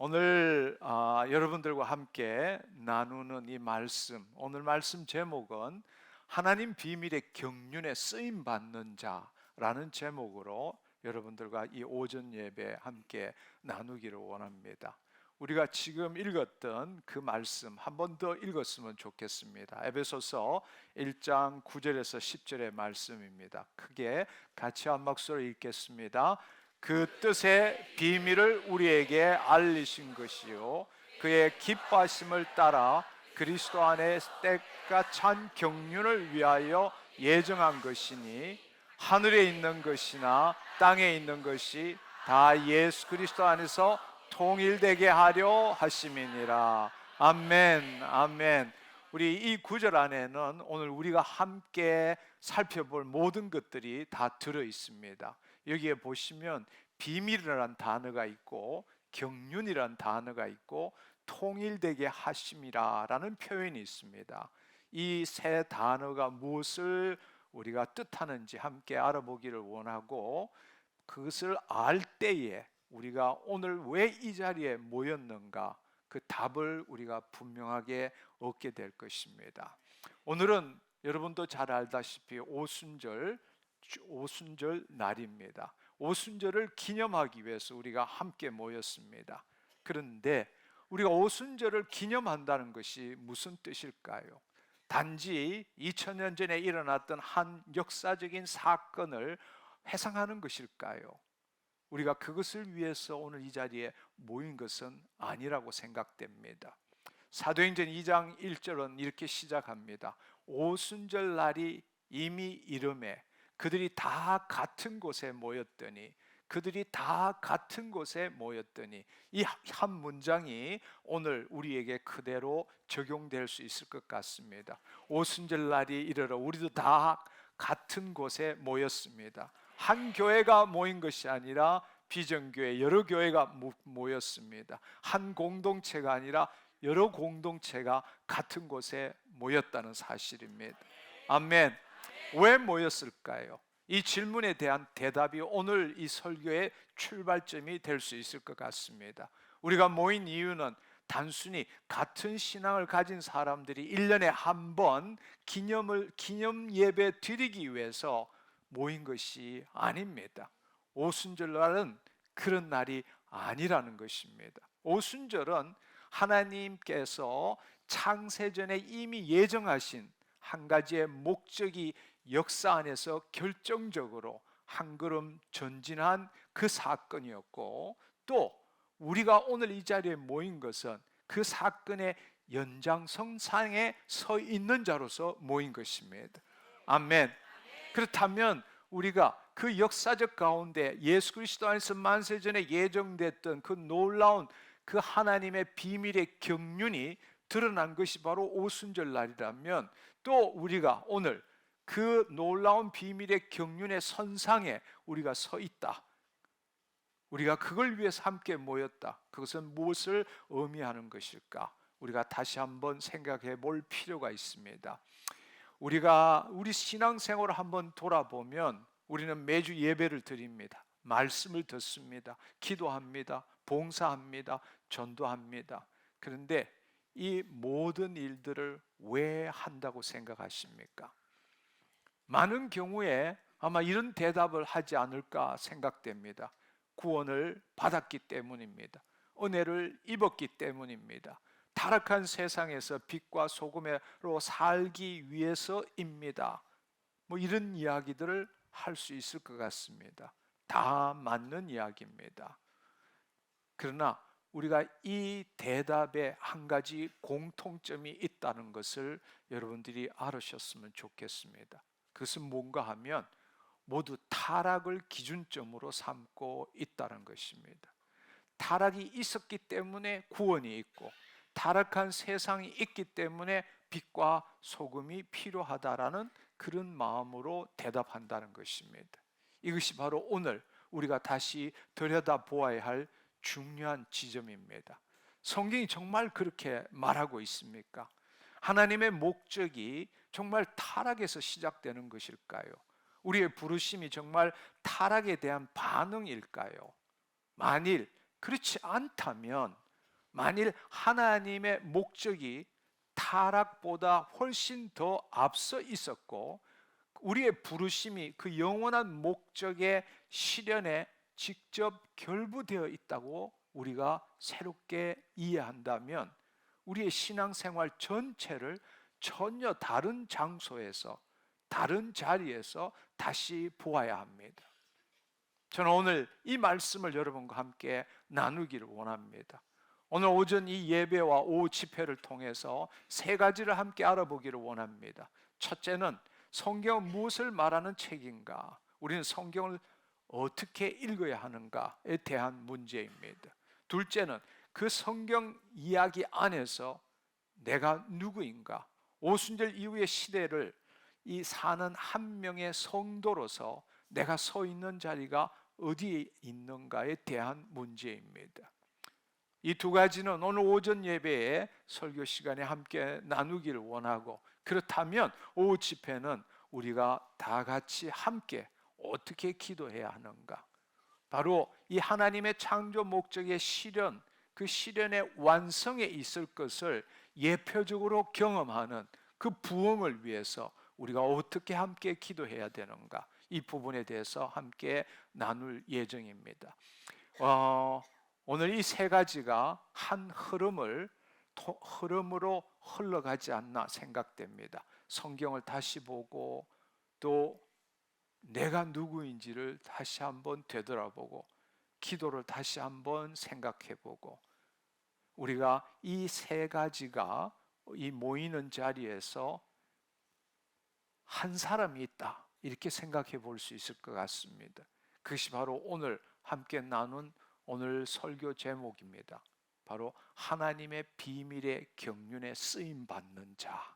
오늘 여러분들과 함께 나누는 이 말씀, 오늘 말씀 제목은 하나님 비밀의 경륜에 쓰임 받는 자라는 제목으로 여러분들과 이 오전 예배 함께 나누기를 원합니다. 우리가 지금 읽었던 그 말씀 한 번 더 읽었으면 좋겠습니다. 에베소서 1장 9절에서 10절의 말씀입니다. 크게 같이 한 목소리로 읽겠습니다. 그 뜻의 비밀을 우리에게 알리신 것이요 그의 기뻐하심을 따라 그리스도 안에 때가 찬 경륜을 위하여 예정한 것이니 하늘에 있는 것이나 땅에 있는 것이 다 예수 그리스도 안에서 통일되게 하려 하심이니라. 아멘, 아멘. 우리 이 구절 안에는 오늘 우리가 함께 살펴볼 모든 것들이 다 들어 있습니다. 여기에 보시면 비밀이라는 단어가 있고 경륜이라는 단어가 있고 통일되게 하심이라는 표현이 있습니다. 이 세 단어가 무엇을 우리가 뜻하는지 함께 알아보기를 원하고, 그것을 알 때에 우리가 오늘 왜 이 자리에 모였는가 그 답을 우리가 분명하게 얻게 될 것입니다. 오늘은 여러분도 잘 알다시피 오순절 날입니다. 오순절을 기념하기 위해서 우리가 함께 모였습니다. 그런데 우리가 오순절을 기념한다는 것이 무슨 뜻일까요? 단지 2000년 전에 일어났던 한 역사적인 사건을 회상하는 것일까요? 우리가 그것을 위해서 오늘 이 자리에 모인 것은 아니라고 생각됩니다. 사도행전 2장 1절은 이렇게 시작합니다. 오순절 날이 이미 이름에 그들이 다 같은 곳에 모였더니 이 한 문장이 오늘 우리에게 그대로 적용될 수 있을 것 같습니다. 오순절 날이 이르러 우리도 다 같은 곳에 모였습니다. 한 교회가 모인 것이 아니라 비전교회 여러 교회가 모였습니다. 한 공동체가 아니라 여러 공동체가 같은 곳에 모였다는 사실입니다. 아멘. 왜 모였을까요? 이 질문에 대한 대답이 오늘 이 설교의 출발점이 될 수 있을 것 같습니다. 우리가 모인 이유는 단순히 같은 신앙을 가진 사람들이 1년에 한 번 기념 예배 드리기 위해서 모인 것이 아닙니다. 오순절날은 그런 날이 아니라는 것입니다. 오순절은 하나님께서 창세전에 이미 예정하신 한 가지의 목적이 역사 안에서 결정적으로 한 걸음 전진한 그 사건이었고, 또 우리가 오늘 이 자리에 모인 것은 그 사건의 연장선상에 서 있는 자로서 모인 것입니다. 아멘. 그렇다면 우리가 그 역사적 가운데 예수 그리스도 안에서 만세전에 예정됐던 그 놀라운 그 하나님의 비밀의 경륜이 드러난 것이 바로 오순절 날이라면, 또 우리가 오늘 그 놀라운 비밀의 경륜의 선상에 우리가 서 있다, 우리가 그걸 위해서 함께 모였다, 그것은 무엇을 의미하는 것일까? 우리가 다시 한번 생각해 볼 필요가 있습니다. 우리가 우리 신앙생활을 한번 돌아보면 우리는 매주 예배를 드립니다. 말씀을 듣습니다. 기도합니다. 봉사합니다. 전도합니다. 그런데 이 모든 일들을 왜 한다고 생각하십니까? 많은 경우에 아마 이런 대답을 하지 않을까 생각됩니다. 구원을 받았기 때문입니다. 은혜를 입었기 때문입니다. 타락한 세상에서 빛과 소금으로 살기 위해서입니다. 이런 이야기들을 할 수 있을 것 같습니다. 다 맞는 이야기입니다. 그러나 우리가 이 대답에 한 가지 공통점이 있다는 것을 여러분들이 알으셨으면 좋겠습니다. 그것은 뭔가 하면 모두 타락을 기준점으로 삼고 있다는 것입니다. 타락이 있었기 때문에 구원이 있고, 타락한 세상이 있기 때문에 빛과 소금이 필요하다라는 그런 마음으로 대답한다는 것입니다. 이것이 바로 오늘 우리가 다시 들여다보아야 할 중요한 지점입니다. 성경이 정말 그렇게 말하고 있습니까? 하나님의 목적이 정말 타락에서 시작되는 것일까요? 우리의 부르심이 정말 타락에 대한 반응일까요? 만일 그렇지 않다면 만일 하나님의 목적이 타락보다 훨씬 더 앞서 있었고 우리의 부르심이 그 영원한 목적의 실현에 직접 결부되어 있다고 우리가 새롭게 이해한다면 우리의 신앙생활 전체를 전혀 다른 장소에서 다른 자리에서 다시 보아야 합니다. 저는 오늘 이 말씀을 여러분과 함께 나누기를 원합니다. 오늘 오전 이 예배와 오후 집회를 통해서 세 가지를 함께 알아보기를 원합니다. 첫째는 성경은 무엇을 말하는 책인가? 우리는 성경을 어떻게 읽어야 하는가에 대한 문제입니다. 둘째는 그 성경 이야기 안에서 내가 누구인가? 오순절 이후의 시대를 이 사는 한 명의 성도로서 내가 서 있는 자리가 어디에 있는가에 대한 문제입니다. 이 두 가지는 오늘 오전 예배에 설교 시간에 함께 나누기를 원하고, 그렇다면 오후 집회는 우리가 다 같이 함께 어떻게 기도해야 하는가? 바로 이 하나님의 창조 목적의 실현, 그 실현의 완성에 있을 것을 예표적으로 경험하는 그 부흥을 위해서 우리가 어떻게 함께 기도해야 되는가? 이 부분에 대해서 함께 나눌 예정입니다. 오늘 이 세 가지가 한 흐름으로 흘러가지 않나 생각됩니다. 성경을 다시 보고 또 내가 누구인지를 다시 한번 되돌아보고 기도를 다시 한번 생각해보고 우리가 이 세 가지가 이 모이는 자리에서 한 사람이 있다 이렇게 생각해 볼 수 있을 것 같습니다. 그것이 바로 오늘 함께 나눈 오늘 설교 제목입니다. 바로 하나님의 비밀의 경륜에 쓰임 받는 자.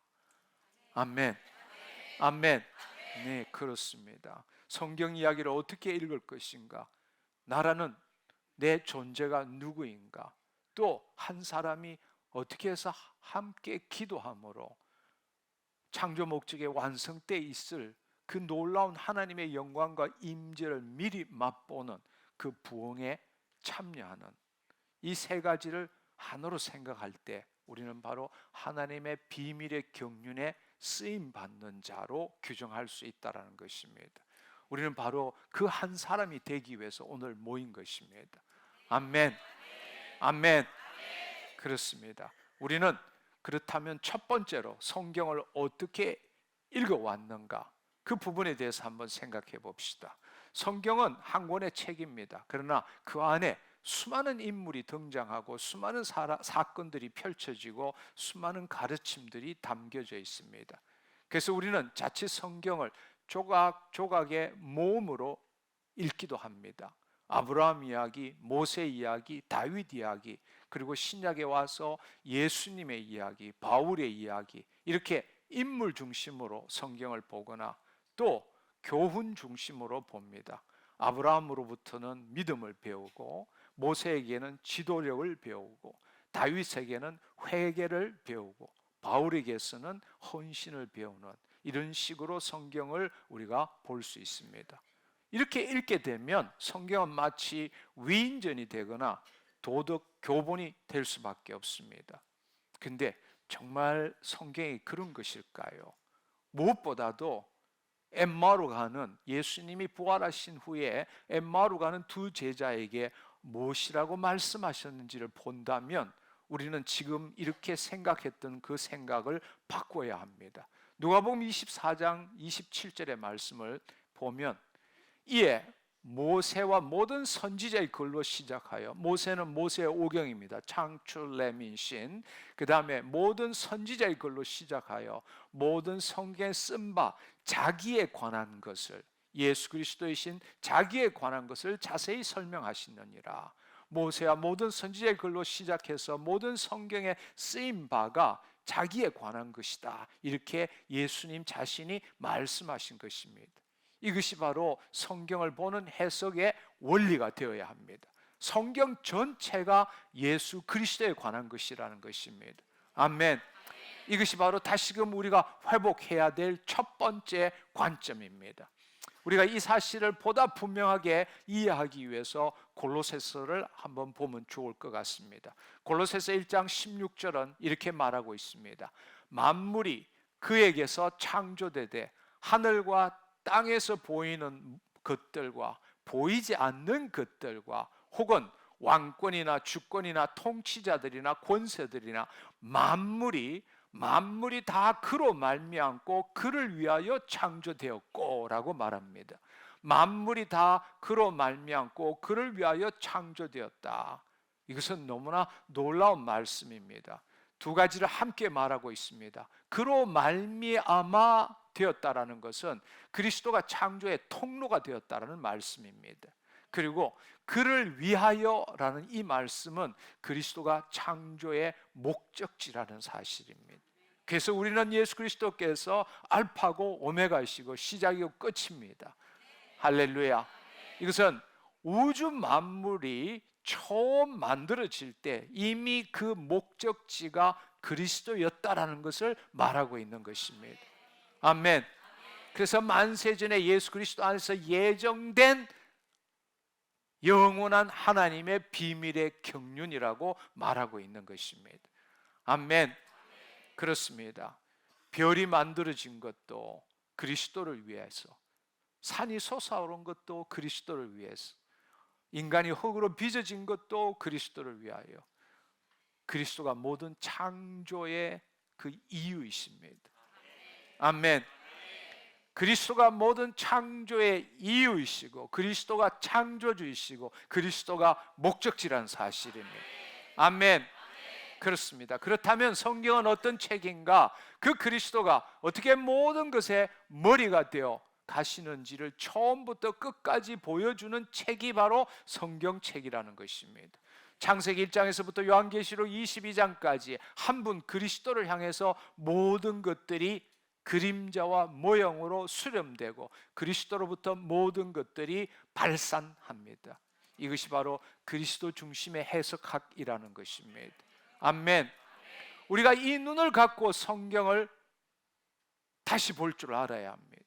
아멘. 아멘. 네, 그렇습니다. 성경 이야기를 어떻게 읽을 것인가? 나라는 내 존재가 누구인가? 또 한 사람이 어떻게 해서 함께 기도함으로 창조 목적의 완성때 있을 그 놀라운 하나님의 영광과 임재를 미리 맛보는 그 부흥에 참여하는 이 세 가지를 하나로 생각할 때 우리는 바로 하나님의 비밀의 경륜에 쓰임 받는 자로 규정할 수 있다는 것입니다. 우리는 바로 그 한 사람이 되기 위해서 오늘 모인 것입니다. 아멘. 아멘. 그렇습니다. 우리는 그렇다면 첫 번째로 성경을 어떻게 읽어왔는가? 그 부분에 대해서 한번 생각해 봅시다. 성경은 한 권의 책입니다. 그러나 그 안에 수많은 인물이 등장하고 수많은 사건들이 펼쳐지고 수많은 가르침들이 담겨져 있습니다. 그래서 우리는 자칫 성경을 조각조각의 모음으로 읽기도 합니다. 아브라함 이야기, 모세 이야기, 다윗 이야기, 그리고 신약에 와서 예수님의 이야기, 바울의 이야기, 이렇게 인물 중심으로 성경을 보거나 또 교훈 중심으로 봅니다. 아브라함으로부터는 믿음을 배우고 모세에게는 지도력을 배우고 다윗에게는 회개를 배우고 바울에게서는 헌신을 배우는 이런 식으로 성경을 우리가 볼 수 있습니다. 이렇게 읽게 되면 성경은 마치 위인전이 되거나 도덕 교본이 될 수밖에 없습니다. 근데 정말 성경이 그런 것일까요? 무엇보다도 엠마오로 가는 예수님이 부활하신 후에 엠마오로 가는 두 제자에게 무엇이라고 말씀하셨는지를 본다면 우리는 지금 이렇게 생각했던 그 생각을 바꿔야 합니다. 누가복음 24장 27절의 말씀을 보면 이에 모세와 모든 선지자의 글로 시작하여, 모세는 모세의 오경입니다. 창출, 레민신. 그 다음에 모든 선지자의 글로 시작하여 모든 성경에 쓴 바 자기에 관한 것을, 예수 그리스도이신 자기에 관한 것을 자세히 설명하시느니라. 모세와 모든 선지자의 글로 시작해서 모든 성경에 쓰인 바가 자기에 관한 것이다, 이렇게 예수님 자신이 말씀하신 것입니다. 이것이 바로 성경을 보는 해석의 원리가 되어야 합니다. 성경 전체가 예수 그리스도에 관한 것이라는 것입니다. 아멘. 이것이 바로 다시금 우리가 회복해야 될 첫 번째 관점입니다. 우리가 이 사실을 보다 분명하게 이해하기 위해서 골로새서를 한번 보면 좋을 것 같습니다. 골로새서 1장 16절은 이렇게 말하고 있습니다. 만물이 그에게서 창조되되 하늘과 땅에서 보이는 것들과 보이지 않는 것들과 혹은 왕권이나 주권이나 통치자들이나 권세들이나 만물이 다 그로 말미암고 그를 위하여 창조되었고 라고 말합니다. 만물이 다 그로 말미암고 그를 위하여 창조되었다. 이것은 너무나 놀라운 말씀입니다. 두 가지를 함께 말하고 있습니다. 그로 말미암아 되었다라는 것은 그리스도가 창조의 통로가 되었다라는 말씀입니다. 그리고 그를 위하여라는 이 말씀은 그리스도가 창조의 목적지라는 사실입니다. 그래서 우리는 예수 그리스도께서 알파고 오메가이시고 시작이고 끝입니다. 할렐루야. 이것은 우주 만물이 처음 만들어질 때 이미 그 목적지가 그리스도였다라는 것을 말하고 있는 것입니다. 아멘. 그래서 만세전에 예수 그리스도 안에서 예정된 영원한 하나님의 비밀의 경륜이라고 말하고 있는 것입니다. 아멘. 그렇습니다. 별이 만들어진 것도 그리스도를 위해서, 산이 솟아오른 것도 그리스도를 위해서, 인간이 흙으로 빚어진 것도 그리스도를 위하여, 그리스도가 모든 창조의 그 이유이십니다. 아멘. 그리스도가 모든 창조의 이유이시고 그리스도가 창조주이시고 그리스도가 목적지라는 사실입니다. 아멘. 그렇습니다. 그렇다면 성경은 어떤 책인가? 그 그리스도가 어떻게 모든 것의 머리가 되어 가시는지를 처음부터 끝까지 보여주는 책이 바로 성경책이라는 것입니다. 창세기 1장에서부터 요한계시록 22장까지 한 분 그리스도를 향해서 모든 것들이 그림자와 모형으로 수렴되고 그리스도로부터 모든 것들이 발산합니다. 이것이 바로 그리스도 중심의 해석학이라는 것입니다. 아멘. 우리가 이 눈을 갖고 성경을 다시 볼 줄 알아야 합니다.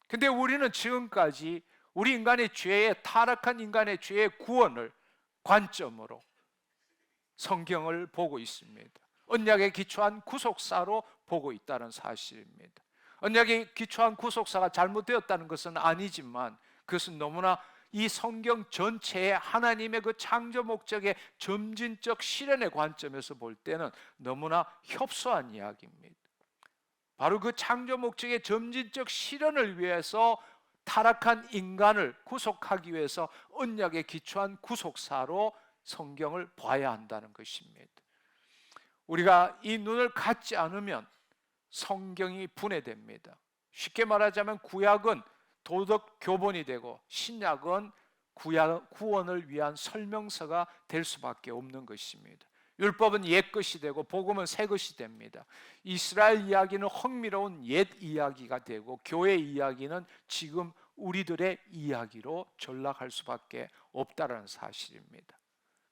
근데 우리는 지금까지 우리 인간의 죄의, 타락한 인간의 죄의 구원을 관점으로 성경을 보고 있습니다. 언약에 기초한 구속사로 보고 있다는 사실입니다. 언약에 기초한 구속사가 잘못되었다는 것은 아니지만 그것은 너무나 이 성경 전체의 하나님의 그 창조 목적의 점진적 실현의 관점에서 볼 때는 너무나 협소한 이야기입니다. 바로 그 창조 목적의 점진적 실현을 위해서 타락한 인간을 구속하기 위해서 언약에 기초한 구속사로 성경을 봐야 한다는 것입니다. 우리가 이 눈을 갖지 않으면 성경이 분해됩니다. 쉽게 말하자면 구약은 도덕 교본이 되고 신약은 구원을 위한 설명서가 될 수밖에 없는 것입니다. 율법은 옛것이 되고 복음은 새것이 됩니다. 이스라엘 이야기는 흥미로운 옛 이야기가 되고 교회 이야기는 지금 우리들의 이야기로 전락할 수밖에 없다는 사실입니다.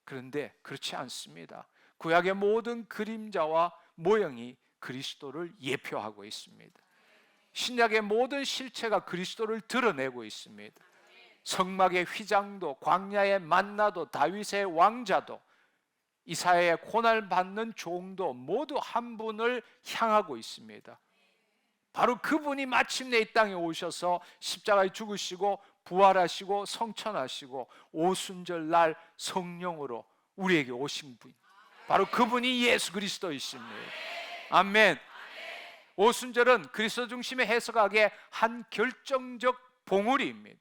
그런데 그렇지 않습니다. 구약의 모든 그림자와 모형이 그리스도를 예표하고 있습니다. 신약의 모든 실체가 그리스도를 드러내고 있습니다. 성막의 휘장도, 광야의 만나도, 다윗의 왕자도, 이사야의 고난받는 종도 모두 한 분을 향하고 있습니다. 바로 그분이 마침내 이 땅에 오셔서 십자가에 죽으시고 부활하시고 성천하시고 오순절날 성령으로 우리에게 오신 분, 바로 그분이 예수 그리스도이십니다. 아멘. 오순절은 그리스도 중심의 해석학의 한 결정적 봉우리입니다.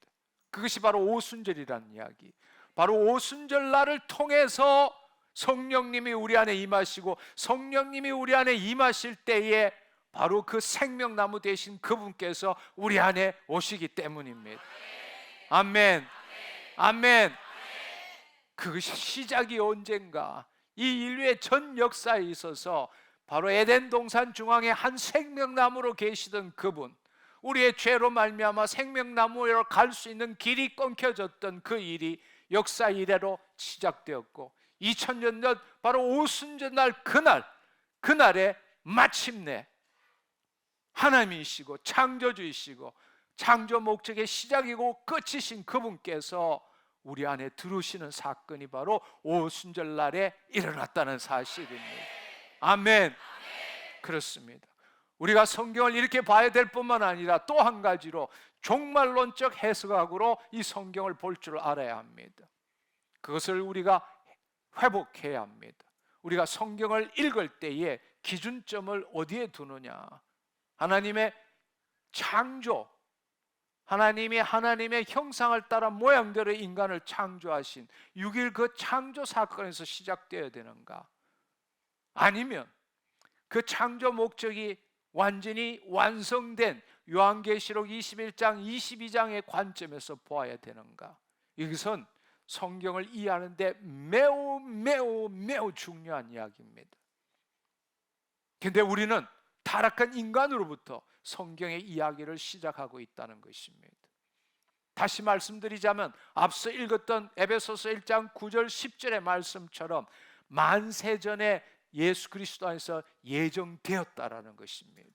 그것이 바로 오순절이라는 이야기. 바로 오순절날을 통해서 성령님이 우리 안에 임하시고 성령님이 우리 안에 임하실 때에 바로 그 생명나무 되신 그분께서 우리 안에 오시기 때문입니다. 아멘. 아멘. 그것이 시작이 언젠가 이 인류의 전 역사에 있어서 바로 에덴 동산 중앙에 한 생명나무로 계시던 그분, 우리의 죄로 말미암아 생명나무로 갈 수 있는 길이 끊겨졌던 그 일이 역사 이래로 시작되었고 2000년 전 바로 오순절날 그날에 마침내 하나님이시고 창조주이시고 창조 목적의 시작이고 끝이신 그분께서 우리 안에 들어오시는 사건이 바로 오순절날에 일어났다는 사실입니다. 아멘. 그렇습니다. 우리가 성경을 이렇게 봐야 될 뿐만 아니라 또 한 가지로 종말론적 해석학으로 이 성경을 볼 줄 알아야 합니다. 그것을 우리가 회복해야 합니다. 우리가 성경을 읽을 때에 기준점을 어디에 두느냐? 하나님의 창조, 하나님이 하나님의 형상을 따라 모양대로 인간을 창조하신 6일 그 창조 사건에서 시작되어야 되는가? 아니면 그 창조 목적이 완전히 완성된 요한계시록 21장, 22장의 관점에서 보아야 되는가? 이것은 성경을 이해하는데 매우 중요한 이야기입니다. 그런데 우리는 타락한 인간으로부터 성경의 이야기를 시작하고 있다는 것입니다. 다시 말씀드리자면 앞서 읽었던 에베소서 1장 9절 10절의 말씀처럼 만세전에 예수 그리스도 안에서 예정되었다라는 것입니다.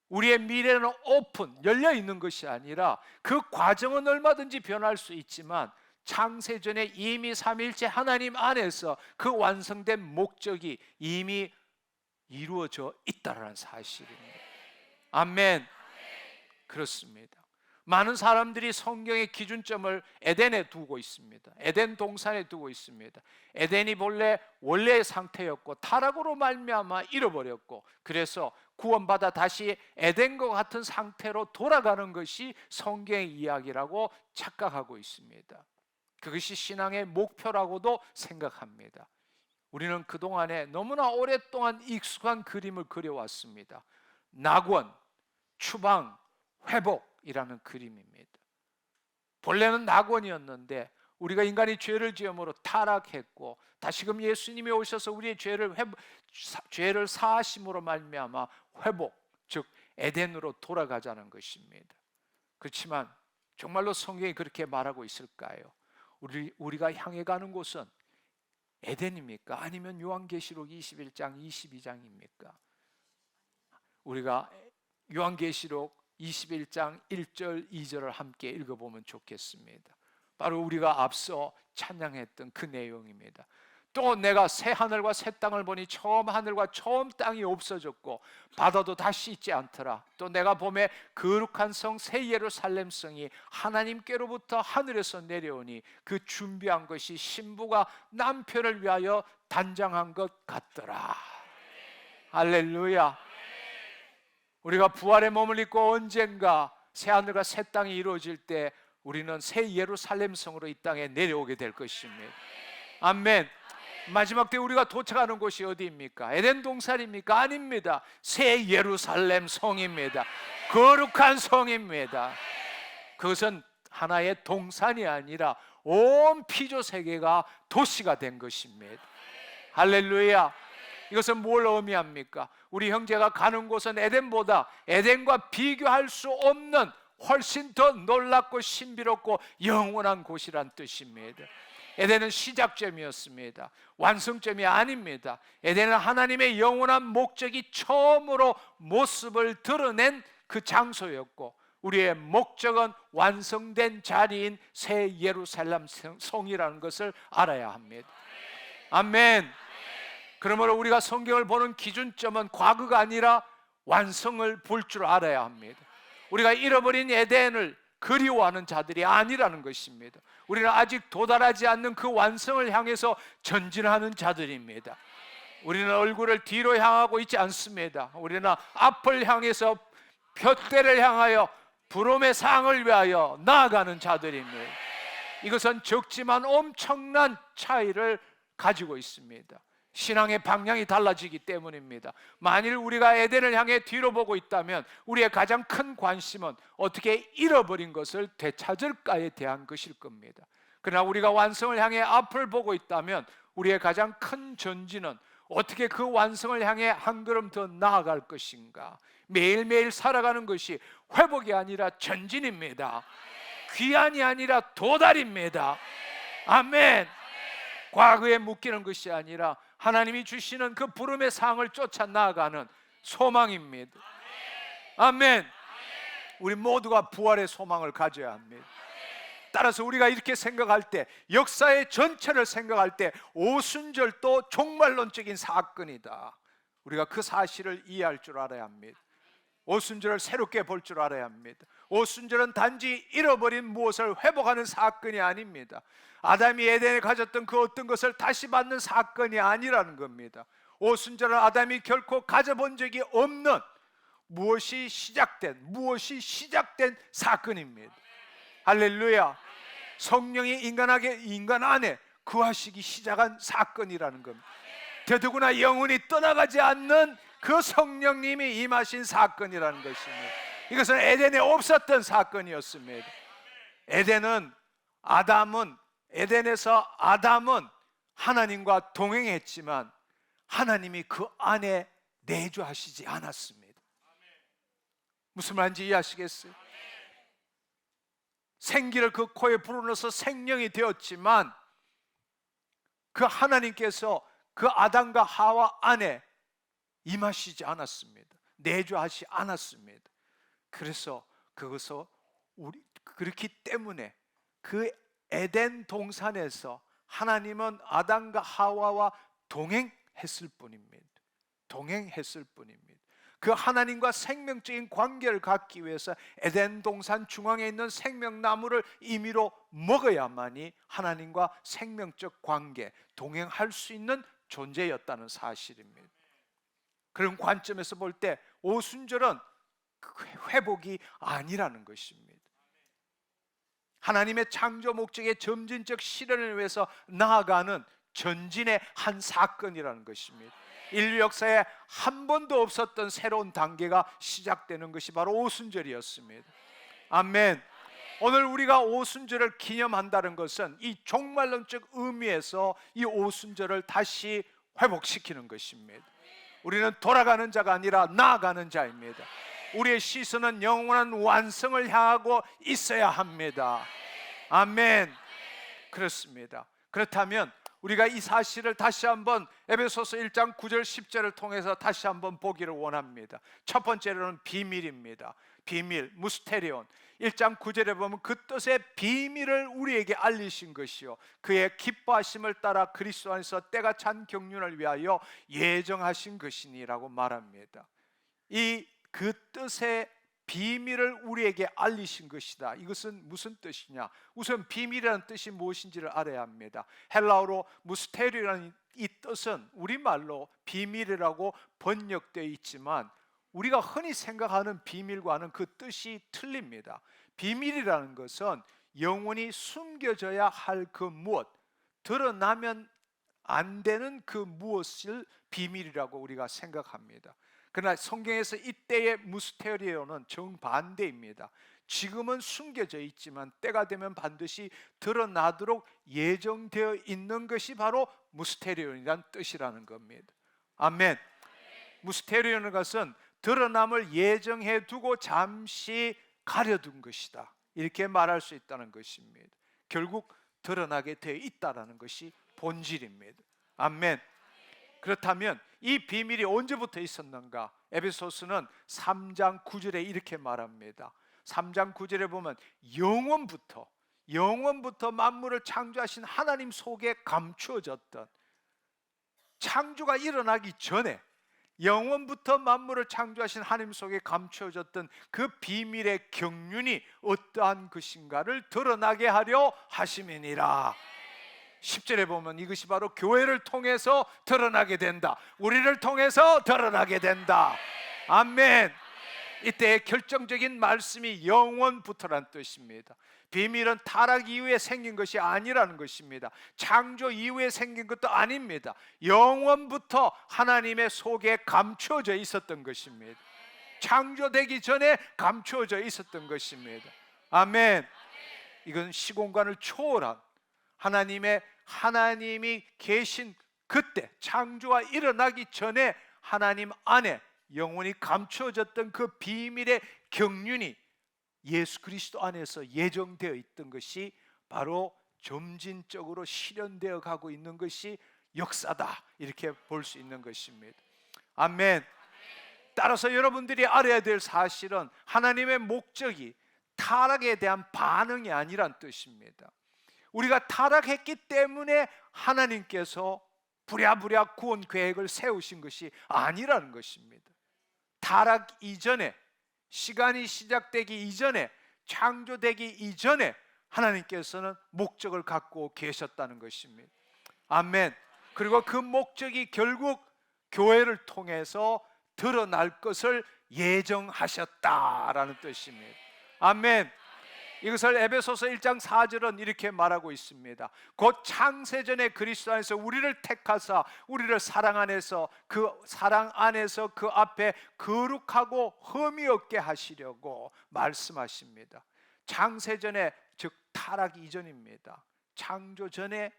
우리의 미래는 오픈, 열려 있는 것이 아니라 그 과정은 얼마든지 변할 수 있지만 창세전에 이미 삼위일체 하나님 안에서 그 완성된 목적이 이미 이루어져 있다는 사실입니다. 아멘. 그렇습니다. 많은 사람들이 성경의 기준점을 에덴에 두고 있습니다. 에덴 동산에 두고 있습니다. 에덴이 원래의 상태였고 타락으로 말미암아 잃어버렸고, 그래서 구원받아 다시 에덴과 같은 상태로 돌아가는 것이 성경의 이야기라고 착각하고 있습니다. 그것이 신앙의 목표라고도 생각합니다. 우리는 그동안에 너무나 오랫동안 익숙한 그림을 그려왔습니다. 낙원, 추방, 회복이라는 그림입니다. 본래는 낙원이었는데 우리가 인간이 죄를 지음으로 타락했고 다시금 예수님이 오셔서 우리의 죄를 사하심으로 말미암아 회복, 즉 에덴으로 돌아가자는 것입니다. 그렇지만 정말로 성경이 그렇게 말하고 있을까요? 우리가 향해 가는 곳은 에덴입니까? 아니면 요한계시록 21장, 22장입니까? 우리가 요한계시록 21장 1절, 2절을 함께 읽어보면 좋겠습니다. 바로 우리가 앞서 찬양했던 그 내용입니다. 또 내가 새 하늘과 새 땅을 보니 처음 하늘과 처음 땅이 없어졌고 바다도 다시 있지 않더라. 또 내가 보매 거룩한 성 새 예루살렘 성이 하나님께로부터 하늘에서 내려오니 그 준비한 것이 신부가 남편을 위하여 단장한 것 같더라. 할렐루야. 우리가 부활의 몸을 입고 언젠가 새 하늘과 새 땅이 이루어질 때 우리는 새 예루살렘 성으로 이 땅에 내려오게 될 것입니다. 아멘. 마지막 때 우리가 도착하는 곳이 어디입니까? 에덴 동산입니까? 아닙니다. 새 예루살렘 성입니다. 거룩한 성입니다. 그것은 하나의 동산이 아니라 온 피조 세계가 도시가 된 것입니다. 할렐루야. 이것은 뭘 의미합니까? 우리 형제가 가는 곳은 에덴보다 에덴과 비교할 수 없는 훨씬 더 놀랍고 신비롭고 영원한 곳이란 뜻입니다. 에덴은 시작점이었습니다. 완성점이 아닙니다. 에덴은 하나님의 영원한 목적이 처음으로 모습을 드러낸 그 장소였고 우리의 목적은 완성된 자리인 새 예루살렘 성이라는 것을 알아야 합니다. 아멘. 그러므로 우리가 성경을 보는 기준점은 과거가 아니라 완성을 볼 줄 알아야 합니다. 우리가 잃어버린 에덴을 그리워하는 자들이 아니라는 것입니다. 우리는 아직 도달하지 않는 그 완성을 향해서 전진하는 자들입니다. 우리는 얼굴을 뒤로 향하고 있지 않습니다. 우리는 앞을 향해서 푯대를 향하여 부름의 상을 위하여 나아가는 자들입니다. 이것은 적지만 엄청난 차이를 가지고 있습니다. 신앙의 방향이 달라지기 때문입니다. 만일 우리가 에덴을 향해 뒤로 보고 있다면 우리의 가장 큰 관심은 어떻게 잃어버린 것을 되찾을까에 대한 것일 겁니다. 그러나 우리가 완성을 향해 앞을 보고 있다면 우리의 가장 큰 전진은 어떻게 그 완성을 향해 한 걸음 더 나아갈 것인가. 매일매일 살아가는 것이 회복이 아니라 전진입니다. 귀환이 아니라 도달입니다. 아멘. 과거에 묶이는 것이 아니라 하나님이 주시는 그 부름의 상을 쫓아 나아가는 소망입니다. 아멘. 우리 모두가 부활의 소망을 가져야 합니다. 따라서 우리가 이렇게 생각할 때, 역사의 전체를 생각할 때 오순절도 종말론적인 사건이다. 우리가 그 사실을 이해할 줄 알아야 합니다. 오순절을 새롭게 볼 줄 알아야 합니다. 오순절은 단지 잃어버린 무엇을 회복하는 사건이 아닙니다. 아담이 에덴에 가졌던 그 어떤 것을 다시 받는 사건이 아니라는 겁니다. 오순절은 아담이 결코 가져본 적이 없는 무엇이 시작된 사건입니다. 할렐루야. 성령이 인간 안에 거하시기 시작한 사건이라는 겁니다. 더더구나 영혼이 떠나가지 않는 그 성령님이 임하신 사건이라는 것입니다. 이것은 에덴에 없었던 사건이었습니다. 에덴에서 아담은 하나님과 동행했지만 하나님이 그 안에 내주하시지 않았습니다. 무슨 말인지 이해하시겠어요? 생기를 그 코에 불어넣어서 생명이 되었지만 그 하나님께서 그 아담과 하와 안에 임하시지 않았습니다. 내주하지 않았습니다. 그래서 그렇기 때문에 그 에덴 동산에서 하나님은 아담과 하와와 동행했을 뿐입니다. 그 하나님과 생명적인 관계를 갖기 위해서 에덴 동산 중앙에 있는 생명나무를 임의로 먹어야만이 하나님과 생명적 관계, 동행할 수 있는 존재였다는 사실입니다. 그런 관점에서 볼 때 오순절은 회복이 아니라는 것입니다. 하나님의 창조 목적의 점진적 실현을 위해서 나아가는 전진의 한 사건이라는 것입니다. 인류 역사에 한 번도 없었던 새로운 단계가 시작되는 것이 바로 오순절이었습니다. 아멘. 오늘 우리가 오순절을 기념한다는 것은 이 종말론적 의미에서 이 오순절을 다시 회복시키는 것입니다. 우리는 돌아가는 자가 아니라 나아가는 자입니다. 우리의 시선은 영원한 완성을 향하고 있어야 합니다. 아멘. 그렇습니다. 그렇다면 우리가 이 사실을 다시 한번 에베소서 1장 9절 10절을 통해서 다시 한번 보기를 원합니다. 첫 번째로는 비밀입니다. 비밀, 무스테리온. 1장 9절에 보면 그 뜻의 비밀을 우리에게 알리신 것이요 그의 기뻐하심을 따라 그리스도 안에서 때가 찬 경륜을 위하여 예정하신 것이니라고 말합니다. 그 뜻의 비밀을 우리에게 알리신 것이다. 이것은 무슨 뜻이냐? 우선 비밀이라는 뜻이 무엇인지를 알아야 합니다. 헬라어로 무스테리라는 이 뜻은 우리말로 비밀이라고 번역되어 있지만 우리가 흔히 생각하는 비밀과는 그 뜻이 틀립니다. 비밀이라는 것은 영원히 숨겨져야 할 그 무엇, 드러나면 안 되는 그 무엇을 비밀이라고 우리가 생각합니다. 그러나 성경에서 이때의 무스테리오는 정반대입니다. 지금은 숨겨져 있지만 때가 되면 반드시 드러나도록 예정되어 있는 것이 바로 무스테리온이라는 뜻이라는 겁니다. 아멘. 무스테리온은 것은 드러남을 예정해 두고 잠시 가려둔 것이다. 이렇게 말할 수 있다는 것입니다. 결국 드러나게 되어 있다는 것이 본질입니다. 아멘. 그렇다면 이 비밀이 언제부터 있었는가? 에베소서는 3장 9절에 이렇게 말합니다. 3장 9절에 보면 영원부터 만물을 창조하신 하나님 속에 감추어졌던, 창조가 일어나기 전에 영원부터 만물을 창조하신 하나님 속에 감추어졌던 그 비밀의 경륜이 어떠한 것인가를 드러나게 하려 하심이니라. 10절에 보면 이것이 바로 교회를 통해서 드러나게 된다. 우리를 통해서 드러나게 된다. 아멘. 이때 결정적인 말씀이 영원부터란 뜻입니다. 비밀은 타락 이후에 생긴 것이 아니라는 것입니다. 창조 이후에 생긴 것도 아닙니다. 영원부터 하나님의 속에 감추어져 있었던 것입니다. 창조되기 전에 감추어져 있었던 것입니다. 아멘. 이건 시공간을 초월한 하나님이 계신 그때, 창조가 일어나기 전에 하나님 안에 영원히 감추어졌던 그 비밀의 경륜이 예수 그리스도 안에서 예정되어 있던 것이 바로 점진적으로 실현되어 가고 있는 것이 역사다. 이렇게 볼 수 있는 것입니다. 아멘. 따라서 여러분들이 알아야 될 사실은 하나님의 목적이 타락에 대한 반응이 아니란 뜻입니다. 우리가 타락했기 때문에 하나님께서 부랴부랴 구원 계획을 세우신 것이 아니라는 것입니다. 타락 이전에, 시간이 시작되기 이전에, 창조되기 이전에 하나님께서는 목적을 갖고 계셨다는 것입니다. 아멘. 그리고 그 목적이 결국 교회를 통해서 드러날 것을 예정하셨다라는 뜻입니다. 아멘. 이것을 에베소서 1장 4절은 이렇게 말하고 있습니다. 곧 창세전에 그리스도 안에서 우리를 택하사 우리를 사랑 안에서 그 앞에 거룩하고 흠이 없게 하시려고 말씀하십니다. 창세전에, 즉 타락 이전입니다. 창조 전에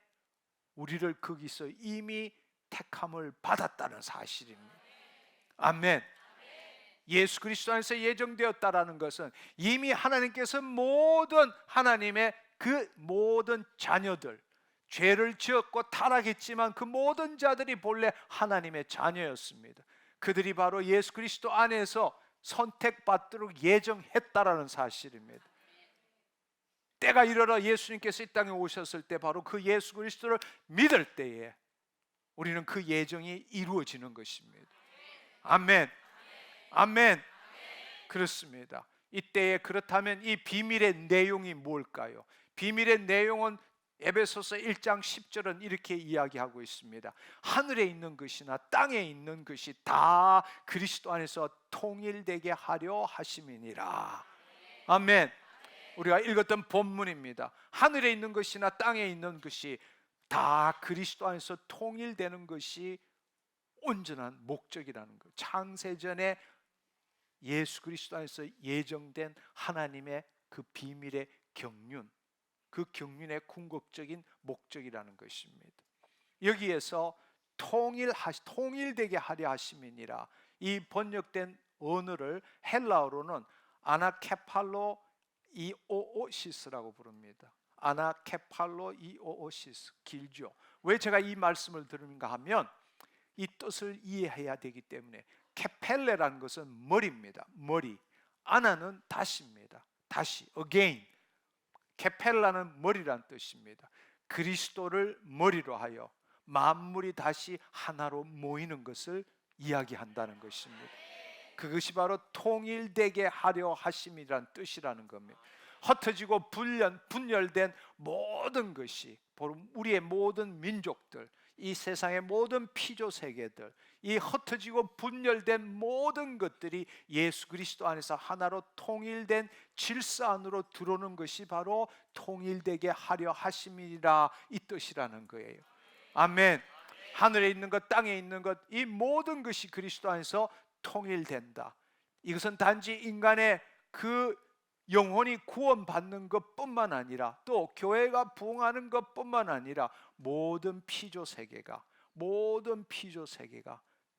우리를 거기서 이미 택함을 받았다는 사실입니다. 아멘. 예수 그리스도 안에서 예정되었다라는 것은 이미 하나님께서 모든 하나님의 그 모든 자녀들, 죄를 지었고 타락했지만 그 모든 자들이 본래 하나님의 자녀였습니다. 그들이 바로 예수 그리스도 안에서 선택받도록 예정했다라는 사실입니다. 때가 이르러 예수님께서 이 땅에 오셨을 때 바로 그 예수 그리스도를 믿을 때에 우리는 그 예정이 이루어지는 것입니다. 아멘. 아멘. 그렇습니다. 이때에 그렇다면 이 비밀의 내용이 뭘까요? 비밀의 내용은 에베소서 1장 10절은 이렇게 이야기하고 있습니다. 하늘에 있는 것이나 땅에 있는 것이 다 그리스도 안에서 통일되게 하려 하심이니라. 아멘. 우리가 읽었던 본문입니다. 하늘에 있는 것이나 땅에 있는 것이 다 그리스도 안에서 통일되는 것이 온전한 목적이라는 것. 창세전에 예수 그리스도 안에서 예정된 하나님의 그 비밀의 경륜, 그 경륜의 궁극적인 목적이라는 것입니다. 여기에서 통일되게 하려 하심이니라, 이 번역된 언어를 헬라어로는 아나케팔로 이오오시스라고 부릅니다. 아나케팔로 이오오시스, 길죠. 왜 제가 이 말씀을 드리는가 하면 이 뜻을 이해해야 되기 때문에. 케펠레라는 것은 머리입니다. 머리. 아나는 다시입니다. 다시, again. 케펠라는 머리란 뜻입니다. 그리스도를 머리로 하여 만물이 다시 하나로 모이는 것을 이야기한다는 것입니다. 그것이 바로 통일되게 하려 하심이란 뜻이라는 겁니다. 흩어지고 분열된 모든 것이, 우리의 모든 민족들, 이 세상의 모든 피조 세계들, 이 흩어지고 분열된 모든 것들이 예수 그리스도 안에서 하나로 통일된 질서 안으로 들어오는 것이 바로 통일되게 하려 하심이라, 이 뜻이라는 거예요. 아멘. 하늘에 있는 것, 땅에 있는 것, 이 모든 것이 그리스도 안에서 통일된다. 이것은 단지 인간의 그 영혼이 구원받는 것뿐만 아니라, 또 교회가 부흥하는 것뿐만 아니라 모든 피조 세계가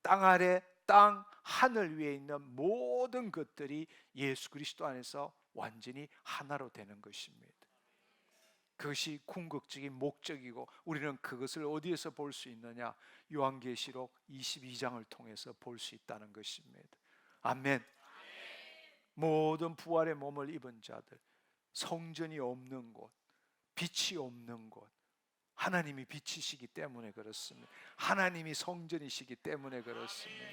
땅 아래, 땅 하늘 위에 있는 모든 것들이 예수 그리스도 안에서 완전히 하나로 되는 것입니다. 그것이 궁극적인 목적이고, 우리는 그것을 어디에서 볼 수 있느냐? 요한계시록 22장을 통해서 볼 수 있다는 것입니다. 아멘. 모든 부활의 몸을 입은 자들, 성전이 없는 곳, 빛이 없는 곳, 하나님이 빛이시기 때문에 그렇습니다. 하나님이 성전이시기 때문에 그렇습니다.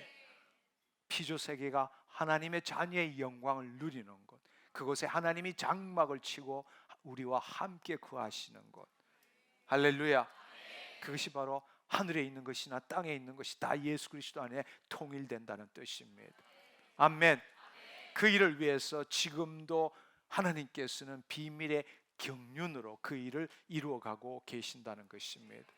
피조세계가 하나님의 자녀의 영광을 누리는 곳, 그곳에 하나님이 장막을 치고 우리와 함께 거하시는 곳. 할렐루야. 그것이 바로 하늘에 있는 것이나 땅에 있는 것이 다 예수 그리스도 안에 통일된다는 뜻입니다. 아멘. 그 일을 위해서 지금도 하나님께서는 비밀의 경륜으로 그 일을 이루어가고 계신다는 것입니다.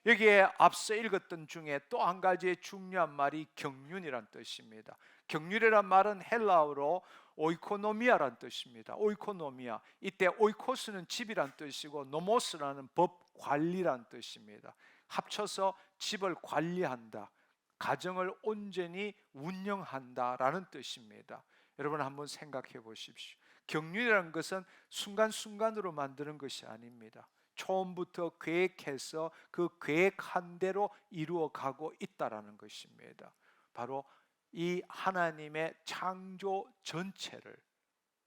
여기에 앞서 읽었던 중에 또 한 가지의 중요한 말이 경륜이란 뜻입니다. 경륜이란 말은 헬라어로 오이코노미아란 뜻입니다. 오이코노미아, 이때 오이코스는 집이란 뜻이고 노모스라는 법 관리란 뜻입니다. 합쳐서 집을 관리한다, 가정을 온전히 운영한다라는 뜻입니다. 여러분 한번 생각해 보십시오. 경륜이라는 것은 순간순간으로 만드는 것이 아닙니다. 처음부터 계획해서 그 계획한 대로 이루어가고 있다라는 것입니다. 바로 이 하나님의 창조 전체를,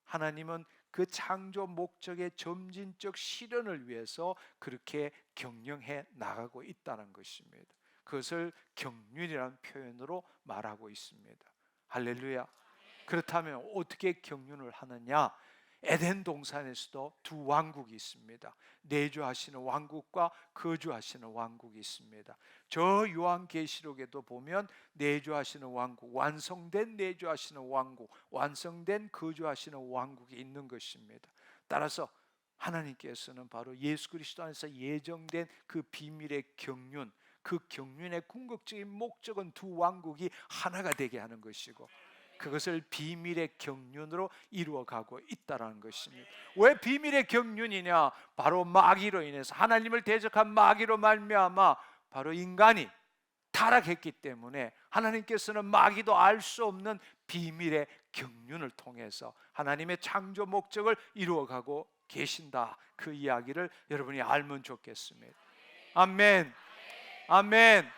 하나님은 그 창조 목적의 점진적 실현을 위해서 그렇게 경영해 나가고 있다는 것입니다. 그것을 경륜이라는 표현으로 말하고 있습니다. 할렐루야. 그렇다면 어떻게 경륜을 하느냐? 에덴 동산에서도 두 왕국이 있습니다. 내주하시는 왕국과 거주하시는 왕국이 있습니다. 저 요한계시록에도 보면 내주하시는 왕국, 완성된 내주하시는 왕국, 완성된 거주하시는 왕국이 있는 것입니다. 따라서 하나님께서는 바로 예수 그리스도 안에서 예정된 그 비밀의 경륜, 그 경륜의 궁극적인 목적은 두 왕국이 하나가 되게 하는 것이고, 그것을 비밀의 경륜으로 이루어가고 있다는 것입니다. 왜 비밀의 경륜이냐? 바로 마귀로 인해서, 하나님을 대적한 마귀로 말미암아 바로 인간이 타락했기 때문에 하나님께서는 마귀도 알 수 없는 비밀의 경륜을 통해서 하나님의 창조 목적을 이루어가고 계신다. 그 이야기를 여러분이 알면 좋겠습니다. 아멘. 아멘.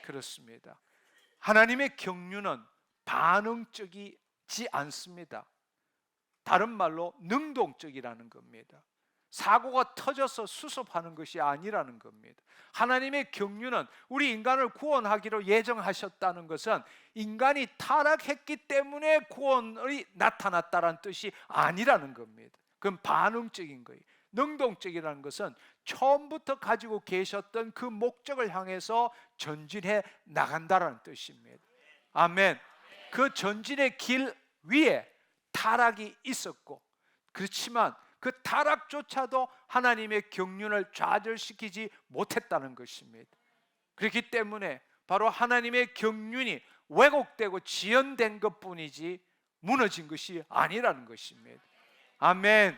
그렇습니다. 하나님의 경륜은 반응적이지 않습니다. 다른 말로 능동적이라는 겁니다. 사고가 터져서 수습하는 것이 아니라는 겁니다. 하나님의 경륜은 우리 인간을 구원하기로 예정하셨다는 것은 인간이 타락했기 때문에 구원이 나타났다는 뜻이 아니라는 겁니다. 그건 반응적인 거예요. 능동적이라는 것은 처음부터 가지고 계셨던 그 목적을 향해서 전진해 나간다는 뜻입니다. 아멘. 그 전진의 길 위에 타락이 있었고, 그렇지만 그 타락조차도 하나님의 경륜을 좌절시키지 못했다는 것입니다. 그렇기 때문에 바로 하나님의 경륜이 왜곡되고 지연된 것뿐이지 무너진 것이 아니라는 것입니다. 아멘.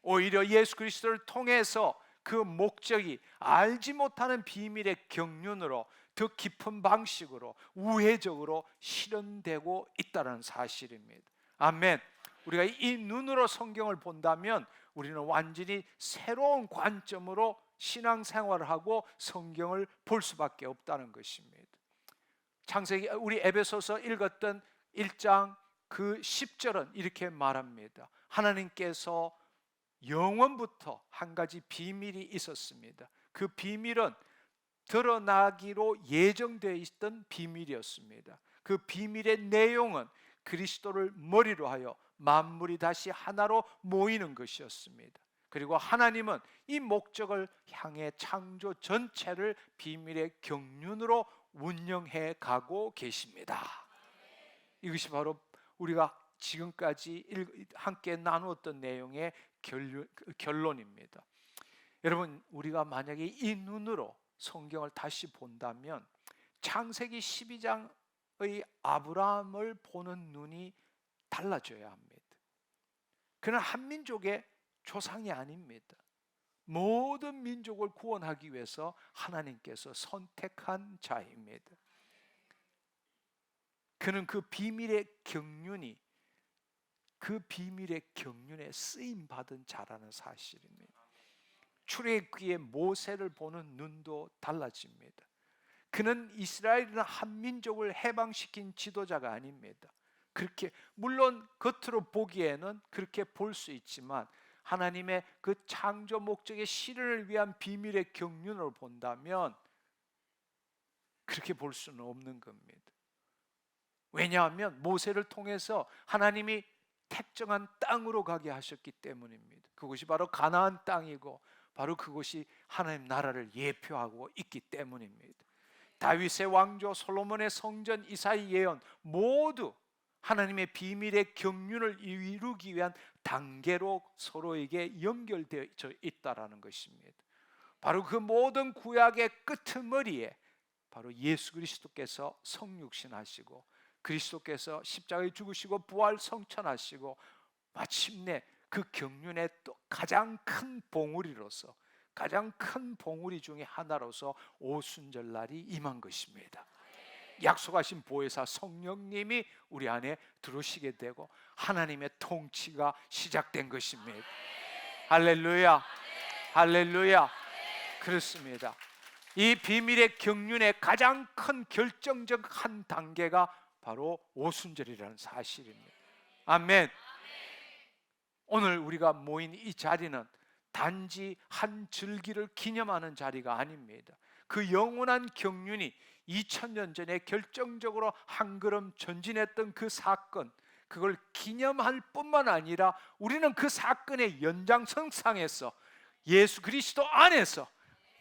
오히려 예수 그리스도를 통해서 그 목적이 알지 못하는 비밀의 경륜으로 더 깊은 방식으로 우회적으로 실현되고 있다는 사실입니다. 아멘. 우리가 이 눈으로 성경을 본다면 우리는 완전히 새로운 관점으로 신앙생활을 하고 성경을 볼 수밖에 없다는 것입니다. 창세기, 우리 에베소서 읽었던 1장 그 10절은 이렇게 말합니다. 하나님께서 영원부터 한 가지 비밀이 있었습니다. 그 비밀은 드러나기로 예정되어 있던 비밀이었습니다. 그 비밀의 내용은 그리스도를 머리로 하여 만물이 다시 하나로 모이는 것이었습니다. 그리고 하나님은 이 목적을 향해 창조 전체를 비밀의 경륜으로 운영해 가고 계십니다. 이것이 바로 우리가 지금까지 함께 나누었던 내용의 결론입니다. 여러분, 우리가 만약에 이 눈으로 성경을 다시 본다면 창세기 12장의 아브라함을 보는 눈이 달라져야 합니다. 그는 한 민족의 조상이 아닙니다. 모든 민족을 구원하기 위해서 하나님께서 선택한 자입니다. 그는 그 비밀의 경륜이, 그 비밀의 경륜에 쓰임 받은 자라는 사실입니다. 출애굽기에 모세를 보는 눈도 달라집니다. 그는 이스라엘이라는 한 민족을 해방시킨 지도자가 아닙니다. 그렇게 물론 겉으로 보기에는 그렇게 볼 수 있지만 하나님의 그 창조 목적의 실현을 위한 비밀의 경륜을 본다면 그렇게 볼 수는 없는 겁니다. 왜냐하면 모세를 통해서 하나님이 택정한 땅으로 가게 하셨기 때문입니다. 그것이 바로 가나안 땅이고 바로 그것이 하나님 나라를 예표하고 있기 때문입니다. 다윗의 왕조, 솔로몬의 성전, 이사야 예언 모두 하나님의 비밀의 경륜을 이루기 위한 단계로 서로에게 연결되어 있다라는 것입니다. 바로 그 모든 구약의 끄트머리에 바로 예수 그리스도께서 성육신하시고 그리스도께서 십자가에 죽으시고 부활 성천하시고 마침내 그 경륜의 또 가장 큰 봉우리로서, 가장 큰 봉우리 중에 하나로서 오순절날이 임한 것입니다. 약속하신 보혜사 성령님이 우리 안에 들어오시게 되고 하나님의 통치가 시작된 것입니다. 할렐루야, 할렐루야. 그렇습니다. 이 비밀의 경륜의 가장 큰 결정적 한 단계가 바로 오순절이라는 사실입니다. 아멘. 오늘 우리가 모인 이 자리는 단지 한 절기를 기념하는 자리가 아닙니다. 그 영원한 경륜이 2000년 전에 결정적으로 한 걸음 전진했던 그 사건, 그걸 기념할 뿐만 아니라 우리는 그 사건의 연장선상에서 예수 그리스도 안에서,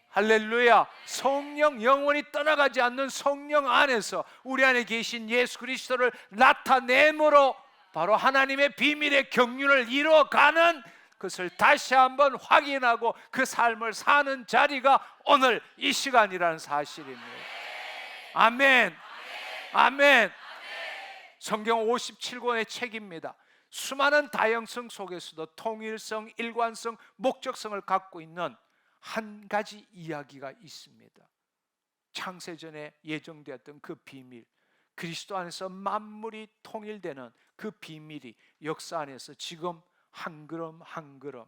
할렐루야, 성령, 영원히 떠나가지 않는 성령 안에서 우리 안에 계신 예수 그리스도를 나타내므로 바로 하나님의 비밀의 경륜을 이루어가는 것을 다시 한번 확인하고 그 삶을 사는 자리가 오늘 이 시간이라는 사실입니다. 아멘. 아멘. 성경 57권의 책입니다. 수많은 다양성 속에서도 통일성, 일관성, 목적성을 갖고 있는 한 가지 이야기가 있습니다. 창세전에 예정되었던 그 비밀, 그리스도 안에서 만물이 통일되는 그 비밀이 역사 안에서 지금 한 걸음 한 걸음,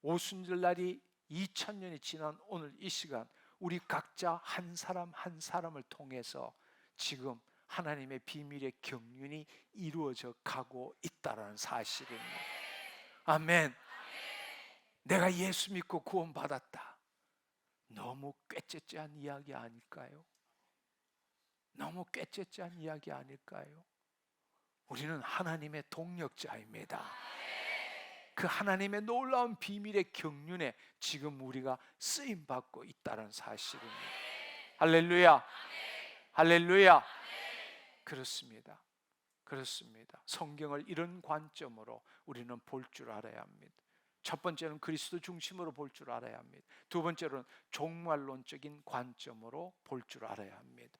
오순절날이 2000년이 지난 오늘 이 시간 우리 각자 한 사람 한 사람을 통해서 지금 하나님의 비밀의 경륜이 이루어져 가고 있다는 사실입니다. 아멘. 내가 예수 믿고 구원받았다. 너무 꾀째째한 이야기 아닐까요? 너무 꾀째째한 이야기 아닐까요? 우리는 하나님의 동력자입니다. 그 하나님의 놀라운 비밀의 경륜에 지금 우리가 쓰임받고 있다는 사실입니다. 할렐루야. 할렐루야. 그렇습니다. 그렇습니다. 성경을 이런 관점으로 우리는 볼 줄 알아야 합니다. 첫 번째는 그리스도 중심으로 볼 줄 알아야 합니다. 두 번째로는 종말론적인 관점으로 볼 줄 알아야 합니다.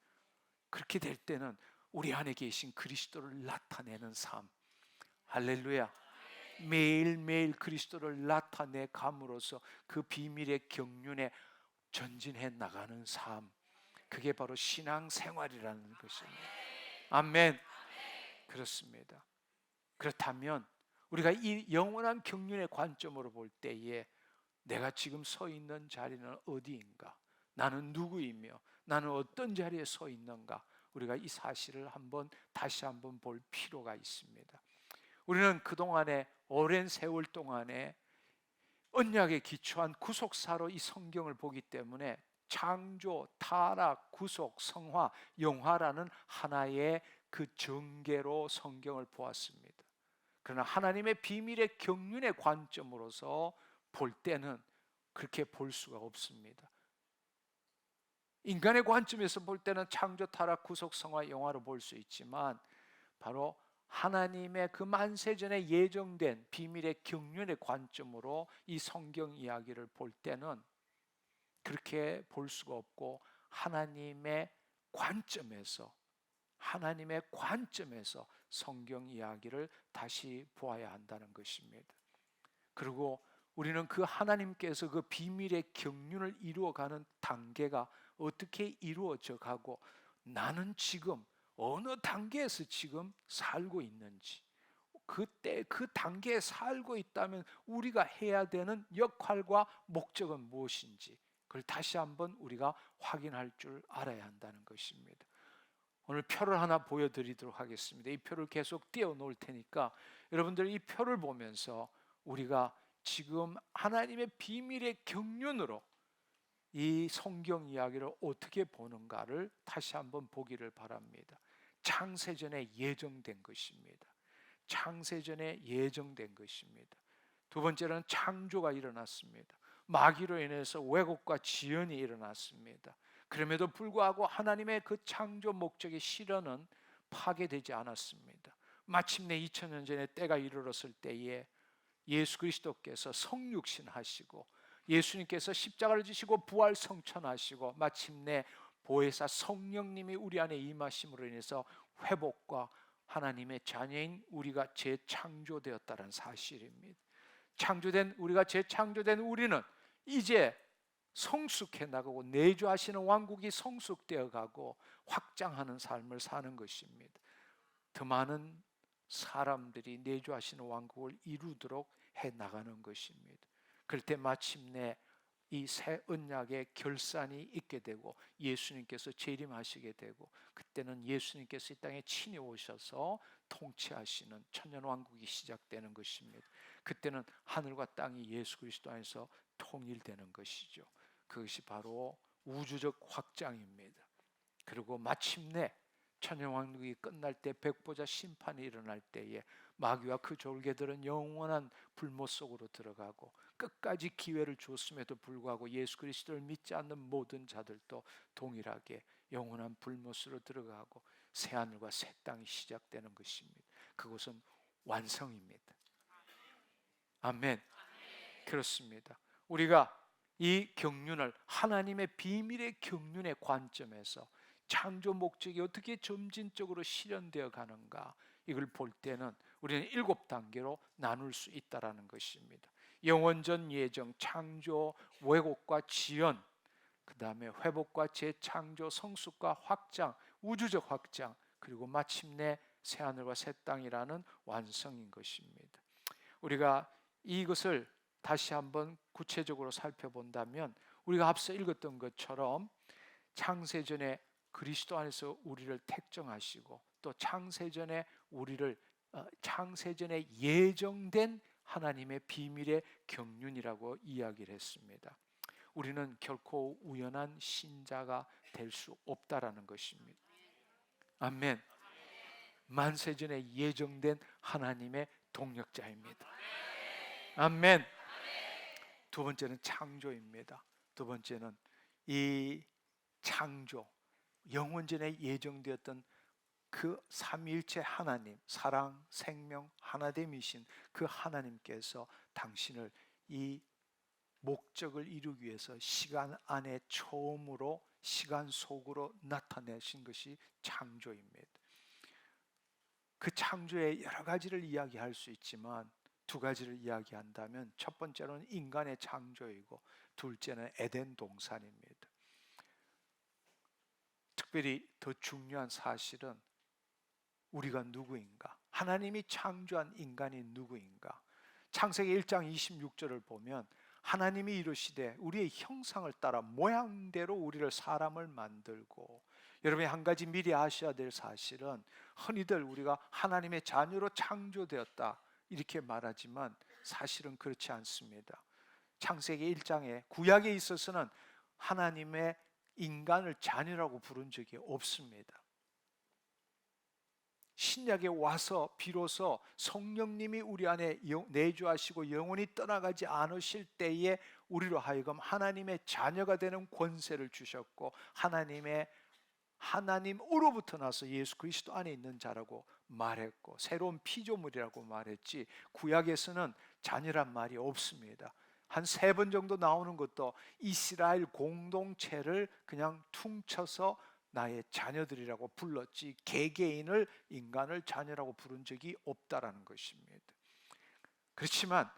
그렇게 될 때는 우리 안에 계신 그리스도를 나타내는 삶, 할렐루야, 매일매일 그리스도를 나타내 감으로써 그 비밀의 경륜에 전진해 나가는 삶, 그게 바로 신앙생활이라는 것입니다. 아멘. 그렇습니다. 그렇다면 우리가 이 영원한 경륜의 관점으로 볼 때에 내가 지금 서 있는 자리는 어디인가? 나는 누구이며 나는 어떤 자리에 서 있는가? 우리가 이 사실을 다시 한번 볼 필요가 있습니다. 우리는 그동안에 오랜 세월 동안에 언약에 기초한 구속사로 이 성경을 보기 때문에 창조, 타락, 구속, 성화, 영화라는 하나의 그 전개로 성경을 보았습니다. 그러나 하나님의 비밀의 경륜의 관점으로서 볼 때는 그렇게 볼 수가 없습니다. 인간의 관점에서 볼 때는 창조, 타락, 구속, 성화, 영화로 볼 수 있지만 바로 하나님의 그 만세전에 예정된 비밀의 경륜의 관점으로 이 성경 이야기를 볼 때는 그렇게 볼 수가 없고 하나님의 관점에서 성경 이야기를 다시 보아야 한다는 것입니다. 그리고 우리는 그 하나님께서 그 비밀의 경륜을 이루어가는 단계가 어떻게 이루어져 가고 나는 지금 어느 단계에서 지금 살고 있는지, 그때 그 단계에 살고 있다면 우리가 해야 되는 역할과 목적은 무엇인지 그걸 다시 한번 우리가 확인할 줄 알아야 한다는 것입니다. 오늘 표를 하나 보여드리도록 하겠습니다. 이 표를 계속 띄워 놓을 테니까 여러분들 이 표를 보면서 우리가 지금 하나님의 비밀의 경륜으로 이 성경 이야기를 어떻게 보는가를 다시 한번 보기를 바랍니다. 창세전에 예정된 것입니다. 창세전에 예정된 것입니다. 두 번째는 창조가 일어났습니다. 마귀로 인해서 왜곡과 지연이 일어났습니다. 그럼에도 불구하고 하나님의 그 창조 목적의 실현은 파괴되지 않았습니다. 마침내 2000년 전에 때가 이르렀을 때에 예수 그리스도께서 성육신하시고 예수님께서 십자가를 지시고 부활 성천하시고 마침내 보혜사 성령님이 우리 안에 임하심으로 인해서 회복과 하나님의 자녀인 우리가 재창조되었다는 사실입니다. 우리가 재창조된 우리는 이제 성숙해 나가고 내주하시는 왕국이 성숙되어 가고 확장하는 삶을 사는 것입니다. 더 많은 사람들이 내주하시는 왕국을 이루도록 해 나가는 것입니다. 그럴 때 마침내 이 새 언약의 결산이 있게 되고 예수님께서 재림하시게 되고 그때는 예수님께서 이 땅에 친히 오셔서 통치하시는 천년왕국이 시작되는 것입니다. 그때는 하늘과 땅이 예수 그리스도 안에서 통일되는 것이죠. 그것이 바로 우주적 확장입니다. 그리고 마침내 천년왕국이 끝날 때 백보자 심판이 일어날 때에 마귀와 그 졸개들은 영원한 불못 속으로 들어가고 끝까지 기회를 줬음에도 불구하고 예수 그리스도를 믿지 않는 모든 자들도 동일하게 영원한 불못으로 들어가고 새하늘과 새 땅이 시작되는 것입니다. 그것은 완성입니다. 아멘. 그렇습니다. 우리가 이 경륜을 하나님의 비밀의 경륜의 관점에서 창조 목적이 어떻게 점진적으로 실현되어 가는가, 이걸 볼 때는 우리는 7단계로 나눌 수 있다는 것입니다. 영원전 예정, 창조, 왜곡과 지연, 그 다음에 회복과 재창조, 성숙과 확장, 우주적 확장, 그리고 마침내 새하늘과 새 땅이라는 완성인 것입니다. 우리가 이것을 다시 한번 구체적으로 살펴본다면 우리가 앞서 읽었던 것처럼 창세전에 그리스도 안에서 우리를 택정하시고 또 창세전에 우리를 창세전에 예정된 하나님의 비밀의 경륜이라고 이야기를 했습니다. 우리는 결코 우연한 신자가 될 수 없다라는 것입니다. 아멘. 만세전에 예정된 하나님의 동력자입니다. 아멘. 두 번째는 창조입니다. 두 번째는 이 창조, 영원전에 예정되었던 그 삼위일체 하나님, 사랑, 생명, 하나됨이신 그 하나님께서 당신을 이 목적을 이루기 위해서 시간 안에 처음으로 시간 속으로 나타내신 것이 창조입니다. 그 창조의 여러 가지를 이야기할 수 있지만 두 가지를 이야기한다면 첫 번째는 인간의 창조이고 둘째는 에덴 동산입니다. 특별히 더 중요한 사실은 우리가 누구인가? 하나님이 창조한 인간이 누구인가? 창세기 1장 26절을 보면 하나님이 이르시되 우리의 형상을 따라 모양대로 우리를 사람을 만들고, 여러분이 한 가지 미리 아셔야 될 사실은 흔히들 우리가 하나님의 자녀로 창조되었다 이렇게 말하지만 사실은 그렇지 않습니다. 창세기 1장에 구약에 있어서는 하나님의 인간을 자녀라고 부른 적이 없습니다. 신약에 와서 비로소 성령님이 우리 안에 내주하시고 영원히 떠나가지 않으실 때에 우리로 하여금 하나님의 자녀가 되는 권세를 주셨고 하나님으로부터 나서 예수 그리스도 안에 있는 자라고 말했고 새로운 피조물이라고 말했지, 구약에서는 자녀란 말이 없습니다. 한 3번 정도 나오는 것도 이스라엘 공동체를 그냥 퉁쳐서 나의 자녀들이라고 불렀지 개개인을, 인간을 자녀라고 부른 적이 없다라는 것입니다. 그렇지만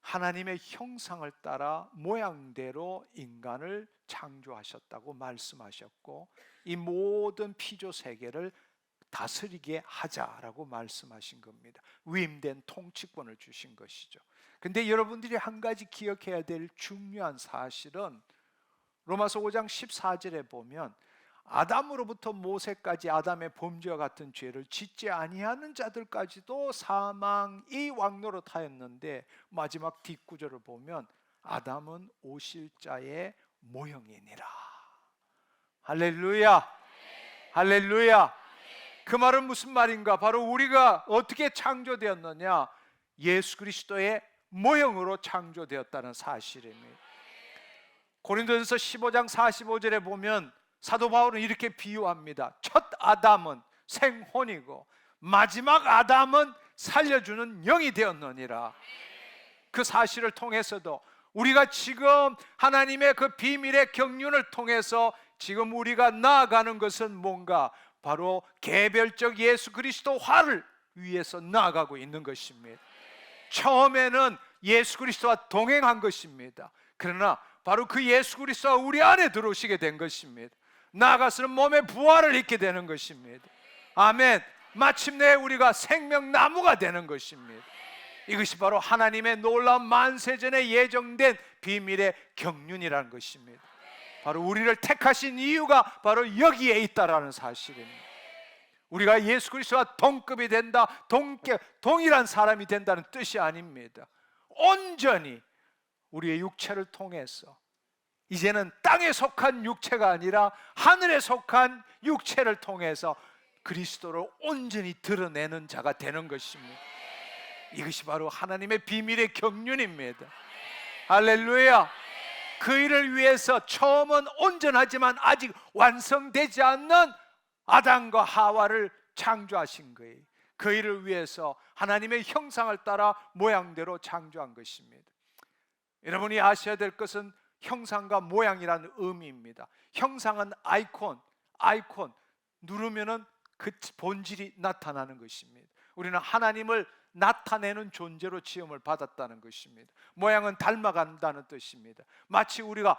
하나님의 형상을 따라 모양대로 인간을 창조하셨다고 말씀하셨고 이 모든 피조 세계를 다스리게 하자라고 말씀하신 겁니다. 위임된 통치권을 주신 것이죠. 근데 여러분들이 한 가지 기억해야 될 중요한 사실은 로마서 5장 14절에 보면 아담으로부터 모세까지 아담의 범죄와 같은 죄를 짓지 아니하는 자들까지도 사망이 왕노릇하였는데 마지막 뒷구절을 보면 아담은 오실 자의 모형이니라. 할렐루야. 할렐루야. 그 말은 무슨 말인가? 바로 우리가 어떻게 창조되었느냐? 예수 그리스도의 모형으로 창조되었다는 사실입니다. 고린도전서 15장 45절에 보면 사도 바울은 이렇게 비유합니다. 첫 아담은 생혼이고 마지막 아담은 살려주는 영이 되었느니라. 그 사실을 통해서도 우리가 지금 하나님의 그 비밀의 경륜을 통해서 지금 우리가 나아가는 것은 뭔가? 바로 개별적 예수 그리스도화를 위해서 나아가고 있는 것입니다. 처음에는 예수 그리스도와 동행한 것입니다. 그러나 바로 그 예수 그리스도가 우리 안에 들어오시게 된 것입니다. 나아가서는 몸의 부활을 입게 되는 것입니다. 아멘. 마침내 우리가 생명나무가 되는 것입니다. 이것이 바로 하나님의 놀라운 만세전에 예정된 비밀의 경륜이라는 것입니다. 바로 우리를 택하신 이유가 바로 여기에 있다라는 사실입니다. 우리가 예수 그리스도와 동급이 된다, 동일한 사람이 된다는 뜻이 아닙니다. 온전히 우리의 육체를 통해서 이제는 땅에 속한 육체가 아니라 하늘에 속한 육체를 통해서 그리스도를 온전히 드러내는 자가 되는 것입니다. 이것이 바로 하나님의 비밀의 경륜입니다. 할렐루야. 그 일을 위해서 처음은 온전하지만 아직 완성되지 않는 아담과 하와를 창조하신 거예요. 그 일을 위해서 하나님의 형상을 따라 모양대로 창조한 것입니다. 여러분이 아셔야 될 것은 형상과 모양이라는 의미입니다. 형상은 아이콘 누르면은 그 본질이 나타나는 것입니다. 우리는 하나님을 나타내는 존재로 지음을 받았다는 것입니다. 모양은 닮아간다는 뜻입니다. 마치 우리가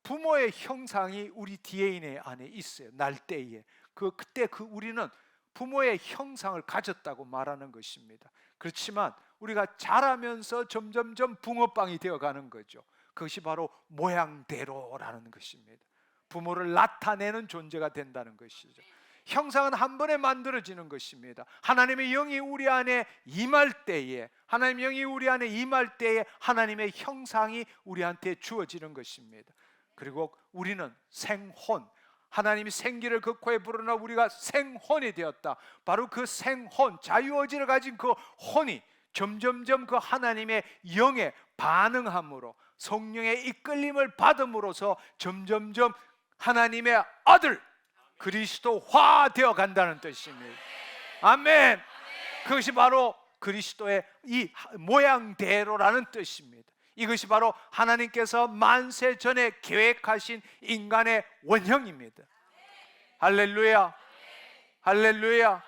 부모의 형상이 우리 DNA 안에 있어요. 날 때에 그때 우리는 부모의 형상을 가졌다고 말하는 것입니다. 그렇지만 우리가 자라면서 점점점 붕어빵이 되어가는 거죠. 그것이 바로 모양대로라는 것입니다. 부모를 나타내는 존재가 된다는 것이죠. 형상은 한 번에 만들어지는 것입니다. 하나님의 영이 우리 안에 임할 때에 하나님의 형상이 우리한테 주어지는 것입니다. 그리고 우리는 생혼, 하나님이 생기를 극화에 불어넣어 우리가 생혼이 되었다. 바로 그 생혼, 자유의지를 가진 그 혼이 점점점 그 하나님의 영에 반응함으로 성령의 이끌림을 받음으로써 점점점 하나님의 아들 그리스도화 되어 간다는 뜻입니다. 아멘. 그것이 바로 그리스도의 이 모양대로라는 뜻입니다. 이것이 바로 하나님께서 만세 전에 계획하신 인간의 원형입니다. 할렐루야. 할렐루야.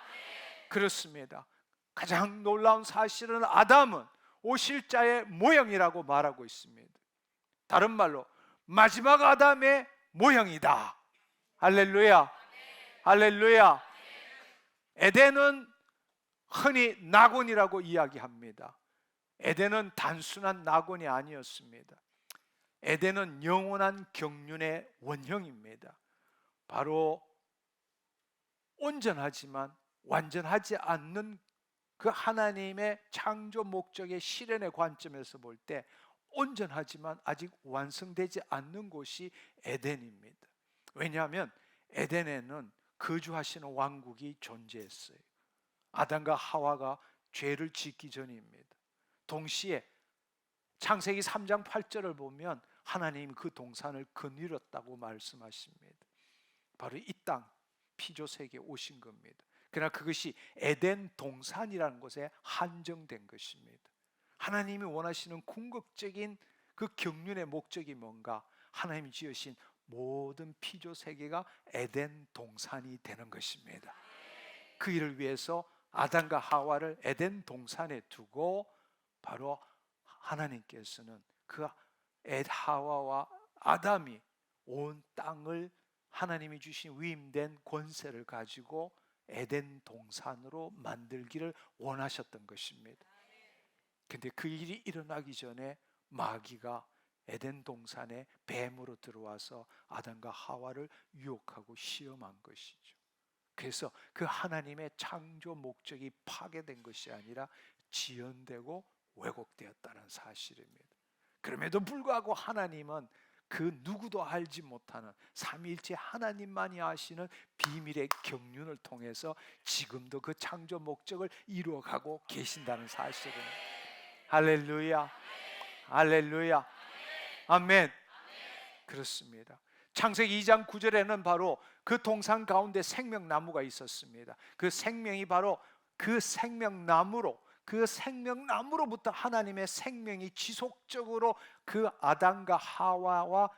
그렇습니다. 가장 놀라운 사실은 아담은 오실자의 모형이라고 말하고 있습니다. 다른 말로 마지막 아담의 모형이다. 할렐루야. 할렐루야. 에덴은 흔히 낙원이라고 이야기합니다. 에덴은 단순한 낙원이 아니었습니다. 에덴은 영원한 경륜의 원형입니다. 바로 온전하지만 완전하지 않는 그 하나님의 창조 목적의 실현의 관점에서 볼 때 온전하지만 아직 완성되지 않는 곳이 에덴입니다. 왜냐하면 에덴에는 거주하시는 왕국이 존재했어요. 아담과 하와가 죄를 짓기 전입니다. 동시에 창세기 3장 8절을 보면 하나님이 그 동산을 거느렸다고 말씀하십니다. 바로 이 땅 피조세계에 오신 겁니다. 그러나 그것이 에덴 동산이라는 곳에 한정된 것입니다. 하나님이 원하시는 궁극적인 그 경륜의 목적이 뭔가? 하나님이 지으신 모든 피조세계가 에덴 동산이 되는 것입니다. 그 일을 위해서 아담과 하와를 에덴 동산에 두고 바로 하나님께서는 그 하와와 아담이 온 땅을 하나님이 주신 위임된 권세를 가지고 에덴 동산으로 만들기를 원하셨던 것입니다. 근데 그 일이 일어나기 전에 마귀가 에덴 동산에 뱀으로 들어와서 아담과 하와를 유혹하고 시험한 것이죠. 그래서 그 하나님의 창조 목적이 파괴된 것이 아니라 지연되고 왜곡되었다는 사실입니다. 그럼에도 불구하고 하나님은 그 누구도 알지 못하는 삼위일체 하나님만이 아시는 비밀의 경륜을 통해서 지금도 그 창조 목적을 이루어가고 계신다는 사실은 할렐루야. 할렐루야. 아멘. 그렇습니다. 창세기 2장 9절에는 바로 그 동산 가운데 생명나무가 있었습니다. 그 생명이 바로 그 생명나무로부터 하나님의 생명이 지속적으로 그 아담과 하와와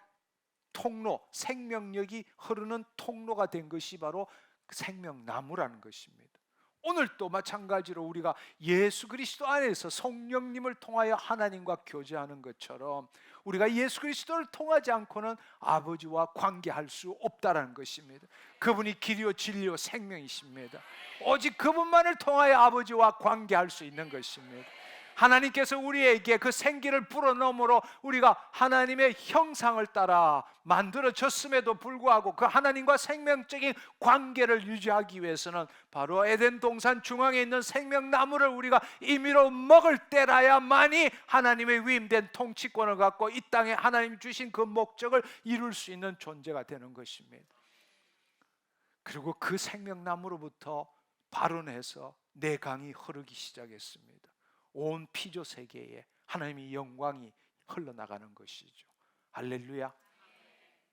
생명력이 흐르는 통로가 된 것이 바로 생명나무라는 것입니다. 오늘도 마찬가지로 우리가 예수 그리스도 안에서 성령님을 통하여 하나님과 교제하는 것처럼 우리가 예수 그리스도를 통하지 않고는 아버지와 관계할 수 없다라는 것입니다. 그분이 길이요 진리요 생명이십니다. 오직 그분만을 통하여 아버지와 관계할 수 있는 것입니다. 하나님께서 우리에게 그 생기를 불어넣음으로 우리가 하나님의 형상을 따라 만들어졌음에도 불구하고 그 하나님과 생명적인 관계를 유지하기 위해서는 바로 에덴 동산 중앙에 있는 생명나무를 우리가 임의로 먹을 때라야만이 하나님의 위임된 통치권을 갖고 이 땅에 하나님 주신 그 목적을 이룰 수 있는 존재가 되는 것입니다. 그리고 그 생명나무로부터 발원해서 내강이 흐르기 시작했습니다. 온 피조 세계에 하나님의 영광이 흘러나가는 것이죠. 할렐루야.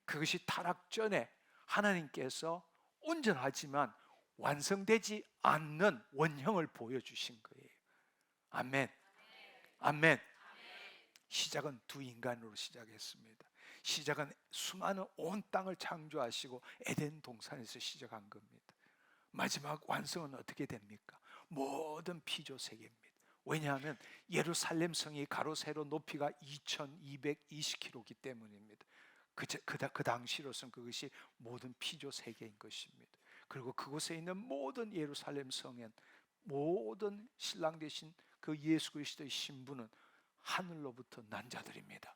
그것이 타락 전에 하나님께서 온전하지만 완성되지 않는 원형을 보여주신 거예요. 아멘. 아멘. 시작은 두 인간으로 시작했습니다. 시작은 수많은 온 땅을 창조하시고 에덴 동산에서 시작한 겁니다. 마지막 완성은 어떻게 됩니까? 모든 피조 세계입니다. 왜냐하면 예루살렘 성이 가로 세로 높이가 2220km이기 때문입니다. 그 당시로서는 그것이 모든 피조 세계인 것입니다. 그리고 그곳에 있는 모든 예루살렘 성엔 모든 신랑 되신 그 예수 그리스도의 신부는 하늘로부터 난 자들입니다.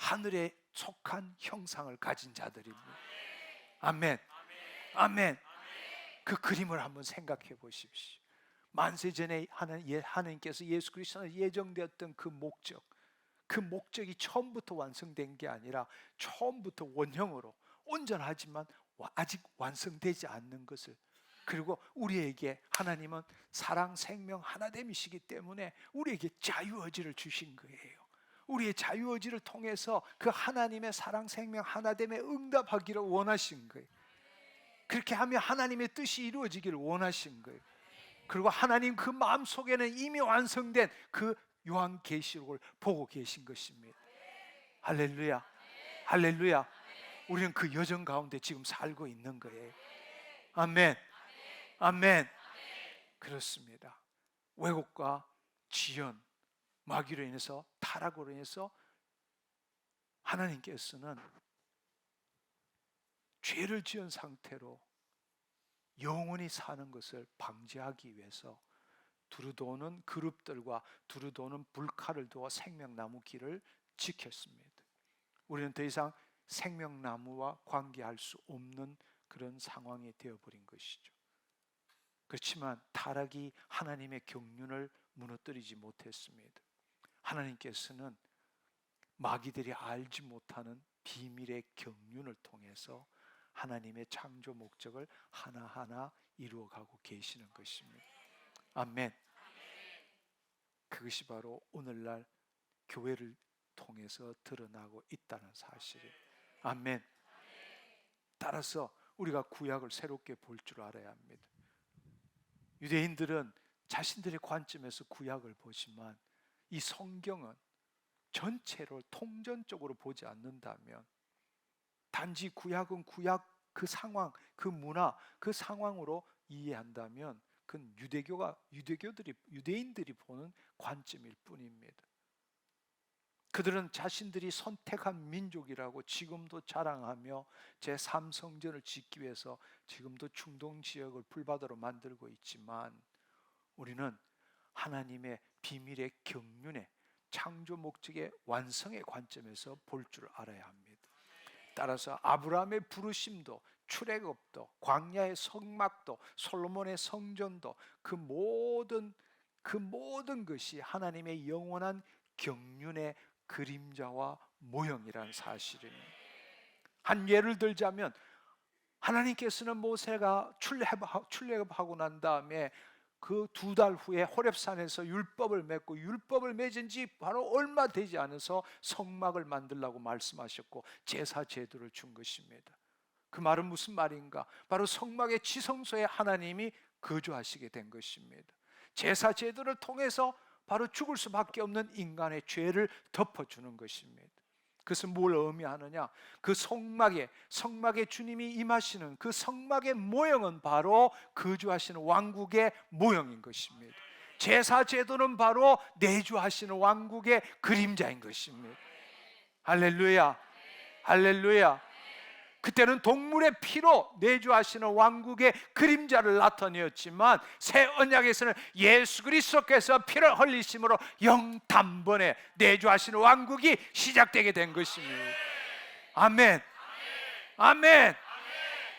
하늘에 속한 형상을 가진 자들입니다. 아멘. 아멘. 그 그림을 한번 생각해 보십시오. 만세 전에 하나님께서 예수 그리스도는 예정되었던 그 목적이 처음부터 완성된 게 아니라 처음부터 원형으로 온전하지만 아직 완성되지 않는 것을, 그리고 우리에게 하나님은 사랑 생명 하나됨이시기 때문에 우리에게 자유의지를 주신 거예요. 우리의 자유의지를 통해서 그 하나님의 사랑 생명 하나됨에 응답하기를 원하신 거예요. 그렇게 하면 하나님의 뜻이 이루어지기를 원하신 거예요. 그리고 하나님 그 마음속에는 이미 완성된 그 요한계시록을 보고 계신 것입니다. 할렐루야. 할렐루야. 우리는 그 여정 가운데 지금 살고 있는 거예요. 아멘. 아멘. 그렇습니다. 왜곡과 지연, 마귀로 인해서, 타락으로 인해서 하나님께서는 죄를 지은 상태로 영원히 사는 것을 방지하기 위해서 두루도는 그룹들과 두루도는 불칼을 두어 생명나무 길을 지켰습니다. 우리는 더 이상 생명나무와 관계할 수 없는 그런 상황이 되어버린 것이죠. 그렇지만 타락이 하나님의 경륜을 무너뜨리지 못했습니다. 하나님께서는 마귀들이 알지 못하는 비밀의 경륜을 통해서 하나님의 창조 목적을 하나하나 이루어가고 계시는 것입니다. 아멘. 그것이 바로 오늘날 교회를 통해서 드러나고 있다는 사실이에요. 아멘. 따라서 우리가 구약을 새롭게 볼 줄 알아야 합니다. 유대인들은 자신들의 관점에서 구약을 보지만 이 성경은 전체로 통전적으로 보지 않는다면, 단지 구약은 구약 그 상황, 그 문화, 그 상황으로 이해한다면 그건 유대인들이 보는 관점일 뿐입니다. 그들은 자신들이 선택한 민족이라고 지금도 자랑하며 제3성전을 짓기 위해서 지금도 중동 지역을 불바다로 만들고 있지만, 우리는 하나님의 비밀의 경륜의 창조 목적의 완성의 관점에서 볼 줄 알아야 합니다. 따라서 아브라함의 부르심도, 출애굽도, 광야의 성막도, 솔로몬의 성전도, 그 모든 것이 하나님의 영원한 경륜의 그림자와 모형이라는 사실입니다. 한 예를 들자면, 하나님께서는 모세가 출애굽하고 난 다음에 그 2달 후에 호렙산에서 율법을 맺고, 율법을 맺은 지 바로 얼마 되지 않아서 성막을 만들라고 말씀하셨고 제사 제도를 준 것입니다. 그 말은 무슨 말인가? 바로 성막의 지성소에 하나님이 거주하시게 된 것입니다. 제사 제도를 통해서 바로 죽을 수밖에 없는 인간의 죄를 덮어주는 것입니다. 그것은 뭘 의미하느냐? 그 성막에 주님이 임하시는 그 성막의 모형은 바로 거주하시는 왕국의 모형인 것입니다. 제사 제도는 바로 내주하시는 왕국의 그림자인 것입니다. 할렐루야, 할렐루야. 그때는 동물의 피로 내주하시는 왕국의 그림자를 나타내었지만 새 언약에서는 예수 그리스도께서 피를 흘리심으로 영단번에 내주하시는 왕국이 시작되게 된 것입니다. 아멘, 아멘.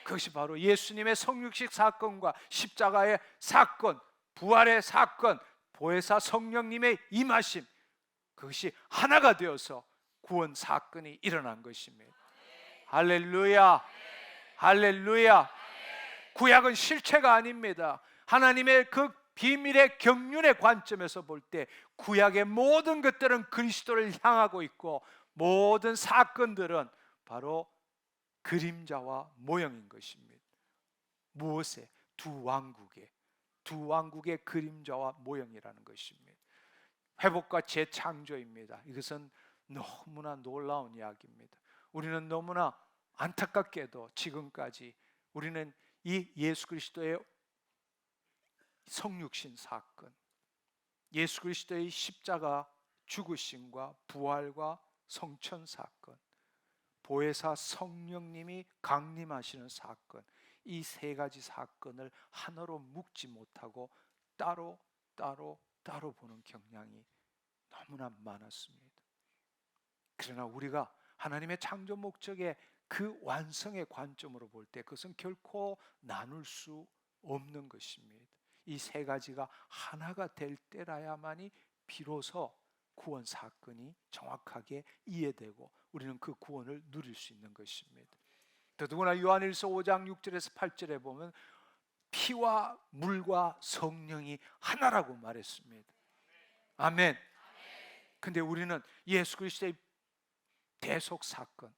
그것이 바로 예수님의 성육식 사건과 십자가의 사건, 부활의 사건, 보혜사 성령님의 임하심, 그것이 하나가 되어서 구원 사건이 일어난 것입니다. 할렐루야, 할렐루야. 구약은 실체가 아닙니다. 하나님의 그 비밀의 경륜의 관점에서 볼 때 구약의 모든 것들은 그리스도를 향하고 있고 모든 사건들은 바로 그림자와 모형인 것입니다. 무엇에? 두 왕국의 그림자와 모형이라는 것입니다. 회복과 재창조입니다. 이것은 너무나 놀라운 이야기입니다. 우리는 너무나 안타깝게도 지금까지 우리는 이 예수 그리스도의 성육신 사건, 예수 그리스도의 십자가 죽으심과 부활과 성천 사건, 보혜사 성령님이 강림하시는 사건, 이 세 가지 사건을 하나로 묶지 못하고 따로 보는 경향이 너무나 많았습니다. 그러나 우리가 하나님의 창조 목적의 그 완성의 관점으로 볼 때 그것은 결코 나눌 수 없는 것입니다. 이 세 가지가 하나가 될 때라야만이 비로소 구원 사건이 정확하게 이해되고 우리는 그 구원을 누릴 수 있는 것입니다. 더더구나 요한일서 5장 6절에서 8절에 보면 피와 물과 성령이 하나라고 말했습니다. 아멘. 근데 우리는 예수 그리스도의 대속 사건,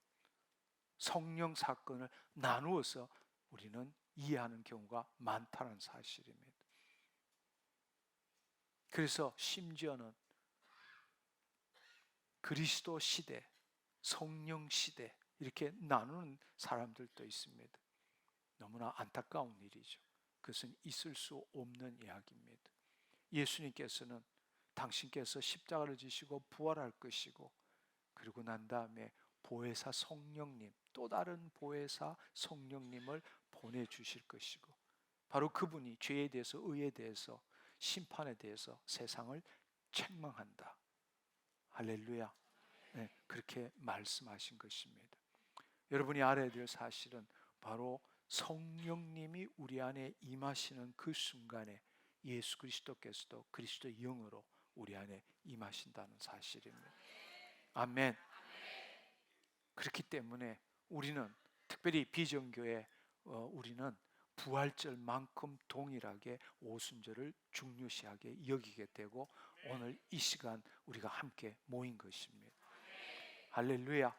성령 사건을 나누어서 우리는 이해하는 경우가 많다는 사실입니다. 그래서 심지어는 그리스도 시대, 성령 시대 이렇게 나누는 사람들도 있습니다. 너무나 안타까운 일이죠. 그것은 있을 수 없는 이야기입니다. 예수님께서는 당신께서 십자가를 지시고 부활할 것이고 그리고 난 다음에 보혜사 성령님, 또 다른 보혜사 성령님을 보내주실 것이고 바로 그분이 죄에 대해서, 의에 대해서, 심판에 대해서 세상을 책망한다. 할렐루야. 네, 그렇게 말씀하신 것입니다. 여러분이 알아야 될 사실은 바로 성령님이 우리 안에 임하시는 그 순간에 예수 그리스도께서도 그리스도의 영으로 우리 안에 임하신다는 사실입니다. 아멘. 그렇기 때문에 우리는 특별히 비전교회 우리는 부활절만큼 동일하게 오순절을 중요시하게 여기게 되고 오늘 이 시간 우리가 함께 모인 것입니다. 할렐루야,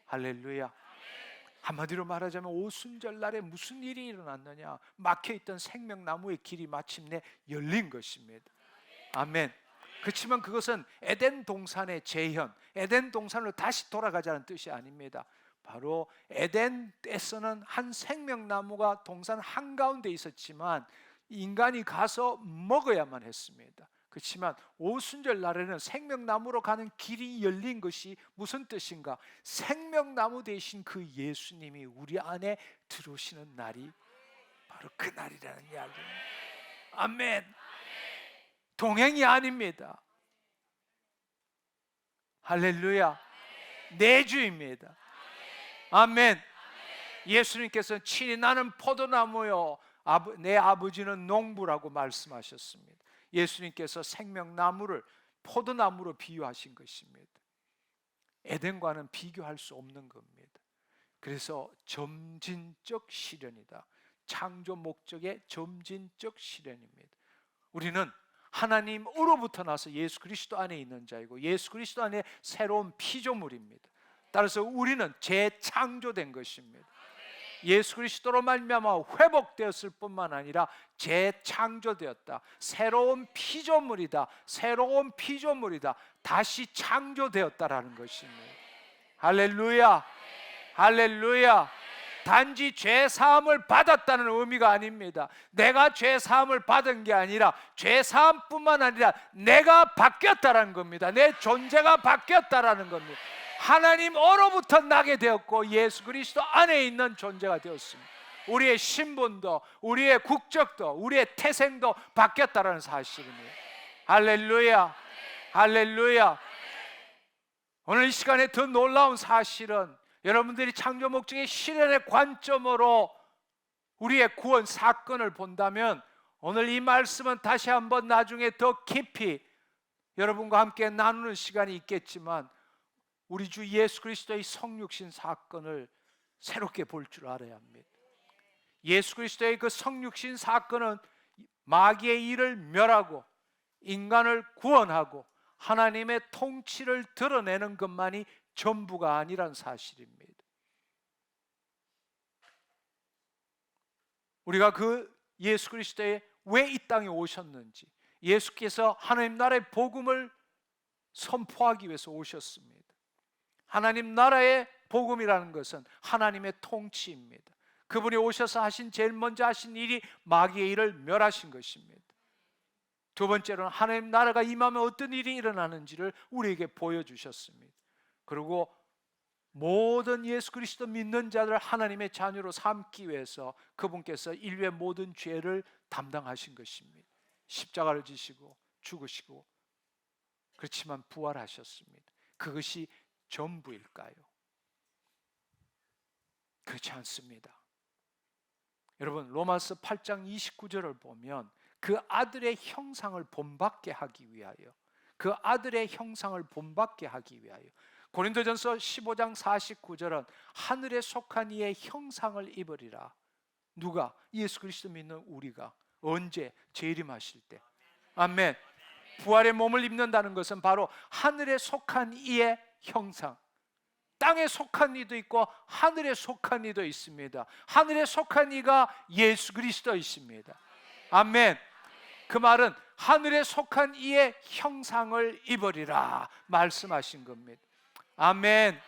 할렐루야. 한마디로 말하자면 오순절 날에 무슨 일이 일어났느냐? 막혀있던 생명나무의 길이 마침내 열린 것입니다. 아멘. 그렇지만 그것은 에덴 동산의 재현, 에덴 동산으로 다시 돌아가자는 뜻이 아닙니다. 바로 에덴에서는 한 생명나무가 동산 한가운데 있었지만 인간이 가서 먹어야만 했습니다. 그렇지만 오순절 날에는 생명나무로 가는 길이 열린 것이 무슨 뜻인가? 생명나무 대신 그 예수님이 우리 안에 들어오시는 날이 바로 그 날이라는 이야기입니다. 아멘. 동행이 아닙니다. 할렐루야. 내주입니다. 아멘. 예수님께서 친히 나는 포도나무요 내 아버지는 농부라고 말씀하셨습니다. 예수님께서 생명나무를 포도나무로 비유하신 것입니다. 에덴과는 비교할 수 없는 겁니다. 그래서 점진적 실현이다. 창조 목적의 점진적 실현입니다. 우리는 하나님으로부터 나서 예수 그리스도 안에 있는 자이고 예수 그리스도 안에 새로운 피조물입니다. 따라서 우리는 재창조된 것입니다. 예수 그리스도로 말미암아 회복되었을 뿐만 아니라 재창조되었다. 새로운 피조물이다. 새로운 피조물이다. 다시 창조되었다라는 것입니다. 할렐루야. 할렐루야. 단지 죄 사함을 받았다는 의미가 아닙니다. 내가 죄 사함을 받은 게 아니라 죄 사함뿐만 아니라 내가 바뀌었다는 겁니다. 내 존재가 바뀌었다라는 겁니다. 하나님 어로부터 나게 되었고 예수 그리스도 안에 있는 존재가 되었습니다. 우리의 신분도 우리의 국적도 우리의 태생도 바뀌었다라는 사실입니다. 할렐루야. 할렐루야. 오늘 이 시간에 더 놀라운 사실은 여러분들이 창조 목적의 실현의 관점으로 우리의 구원 사건을 본다면 오늘 이 말씀은 다시 한번 나중에 더 깊이 여러분과 함께 나누는 시간이 있겠지만 우리 주 예수 그리스도의 성육신 사건을 새롭게 볼 줄 알아야 합니다. 예수 그리스도의 그 성육신 사건은 마귀의 일을 멸하고 인간을 구원하고 하나님의 통치를 드러내는 것만이 전부가 아니란 사실입니다. 우리가 그 예수 그리스도의 왜 이 땅에 오셨는지, 예수께서 하나님 나라의 복음을 선포하기 위해서 오셨습니다. 하나님 나라의 복음이라는 것은 하나님의 통치입니다. 그분이 오셔서 제일 먼저 하신 일이 마귀의 일을 멸하신 것입니다. 두 번째로는 하나님 나라가 임하면 어떤 일이 일어나는지를 우리에게 보여주셨습니다. 그리고 모든 예수 그리스도 믿는 자들 하나님의 자녀로 삼기 위해서 그분께서 인류의 모든 죄를 담당하신 것입니다. 십자가를 지시고 죽으시고 그렇지만 부활하셨습니다. 그것이 전부일까요? 그렇지 않습니다. 여러분 로마서 8장 29절을 보면 그 아들의 형상을 본받게 하기 위하여, 그 아들의 형상을 본받게 하기 위하여, 고린도전서 15장 49절은 하늘에 속한 이의 형상을 입으리라. 누가? 예수 그리스도 믿는 우리가. 언제? 재림하실 때. 아멘. 부활의 몸을 입는다는 것은 바로 하늘에 속한 이의 형상. 땅에 속한 이도 있고 하늘에 속한 이도 있습니다. 하늘에 속한 이가 예수 그리스도이십니다. 아멘. 그 말은 하늘에 속한 이의 형상을 입으리라 말씀하신 겁니다. 아멘.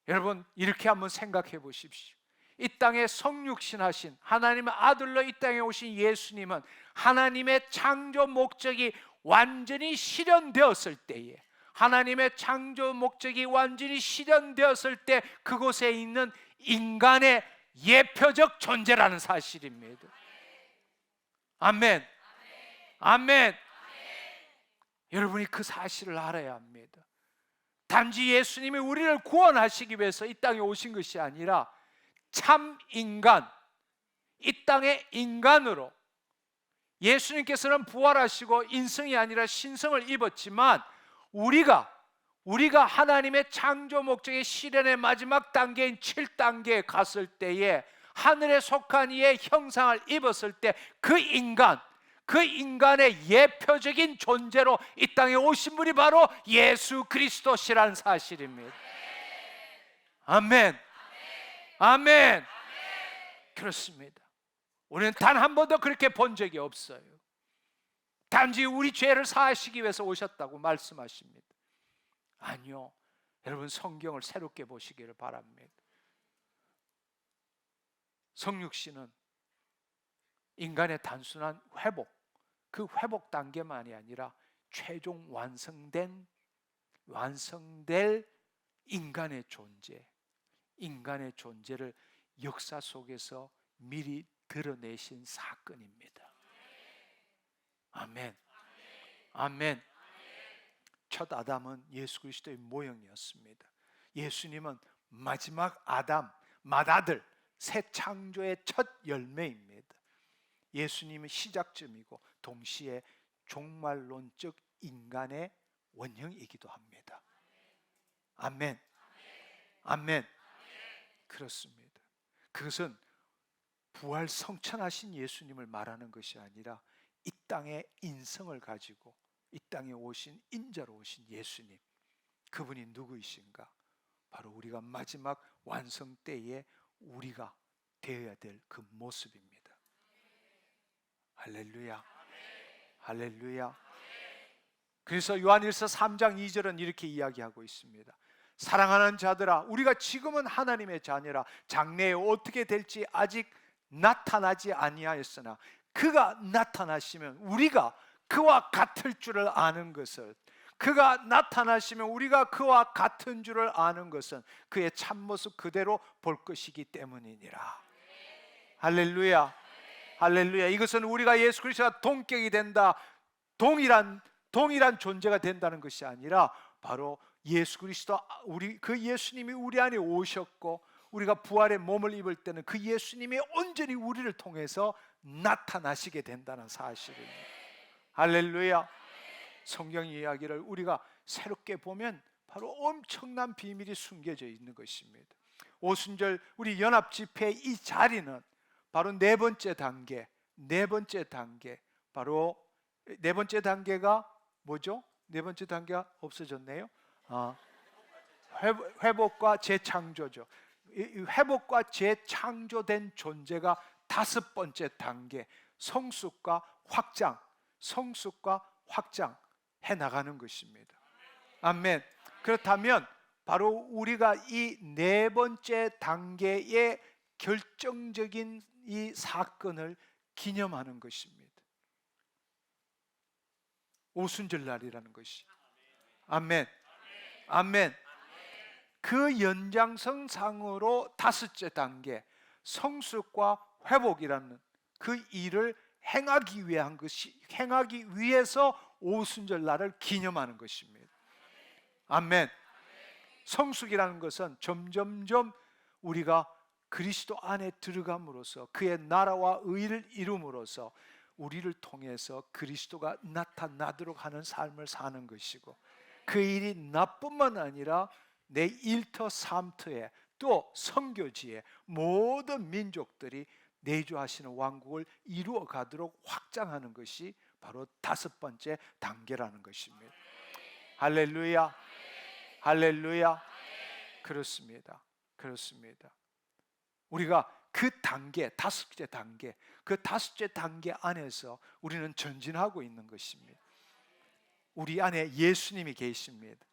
여러분 이렇게 한번 생각해 보십시오. 이 땅에 성육신하신 하나님의 아들로 이 땅에 오신 예수님은 하나님의 창조 목적이 완전히 실현되었을 때에, 하나님의 창조 목적이 완전히 실현되었을 때 그곳에 있는 인간의 예표적 존재라는 사실입니다. 아멘. 아멘. 여러분이 그 사실을 알아야 합니다. 단지 예수님이 우리를 구원하시기 위해서 이 땅에 오신 것이 아니라 참 인간, 이 땅의 인간으로 예수님께서는 부활하시고 인성이 아니라 신성을 입었지만 우리가 하나님의 창조 목적의 실현의 마지막 단계인 7단계에 갔을 때에 하늘에 속한 이의 형상을 입었을 때 그 인간의 예표적인 존재로 이 땅에 오신 분이 바로 예수 그리스도시라는 사실입니다. 아멘. 아멘. 그렇습니다. 우리는 단 한 번도 그렇게 본 적이 없어요. 단지 우리 죄를 사하시기 위해서 오셨다고 말씀하십니다. 아니요. 여러분 성경을 새롭게 보시기를 바랍니다. 성육신은 인간의 단순한 회복, 그 회복 단계만이 아니라 최종 완성될 인간의 존재, 인간의 존재를 역사 속에서 미리 드러내신 사건입니다. 아멘. 아멘. 첫 아담은 예수 그리스도의 모형이었습니다. 예수님은 마지막 아담, 맏아들, 새 창조의 첫 열매입니다. 예수님은 시작점이고 동시에 종말론적 인간의 원형이기도 합니다. 아멘. 아멘. 그렇습니다. 그것은 부활 성천하신 예수님을 말하는 것이 아니라 이 땅의 인성을 가지고 이 땅에 오신 인자로 오신 예수님, 그분이 누구이신가? 바로 우리가 마지막 완성 때에 우리가 되어야 될 그 모습입니다. 할렐루야. 할렐루야. 그래서 요한일서 3장 2절은 이렇게 이야기하고 있습니다. 사랑하는 자들아, 우리가 지금은 하나님의 자녀라. 장래에 어떻게 될지 아직 나타나지 아니하였으나 그가 나타나시면 우리가 그와 같을 줄을 아는 것을, 그가 나타나시면 우리가 그와 같은 줄을 아는 것은 그의 참모습 그대로 볼 것이기 때문이니라. 할렐루야, 할렐루야. 이것은 우리가 예수 그리스도가 동격이 된다, 동일한 존재가 된다는 것이 아니라 바로 예수 그리스도, 그 예수님이 우리 안에 오셨고 우리가 부활의 몸을 입을 때는 그 예수님이 온전히 우리를 통해서 나타나시게 된다는 사실입니다. 할렐루야. 성경 이야기를 우리가 새롭게 보면 바로 엄청난 비밀이 숨겨져 있는 것입니다. 오순절 우리 연합 집회 이 자리는 바로 네 번째 단계, 바로 네 번째 단계가 뭐죠? 네 번째 단계가 없어졌네요. 회복과 재창조죠. 회복과 재창조된 존재가 다섯 번째 단계, 성숙과 확장 해 나가는 것입니다. 아멘. 그렇다면 바로 우리가 이 네 번째 단계의 결정적인 이 사건을 기념하는 것입니다. 오순절 날이라는 것이. 아멘. 아멘. 그 연장선상으로 다섯째 단계, 성숙과 회복이라는 그 일을 행하기 위해서 오순절 날을 기념하는 것입니다. 아멘. 성숙이라는 것은 점점점 우리가 그리스도 안에 들어감으로써 그의 나라와 의를 이룸으로써 우리를 통해서 그리스도가 나타나도록 하는 삶을 사는 것이고, 그 일이 나뿐만 아니라 내 일터 삼터에 또 선교지에 모든 민족들이 내주하시는 왕국을 이루어 가도록 확장하는 것이 바로 다섯 번째 단계라는 것입니다. 할렐루야, 할렐루야. 그렇습니다. 우리가 그 단계, 다섯째 단계, 그 다섯째 단계 안에서 우리는 전진하고 있는 것입니다. 우리 안에 예수님이 계십니다.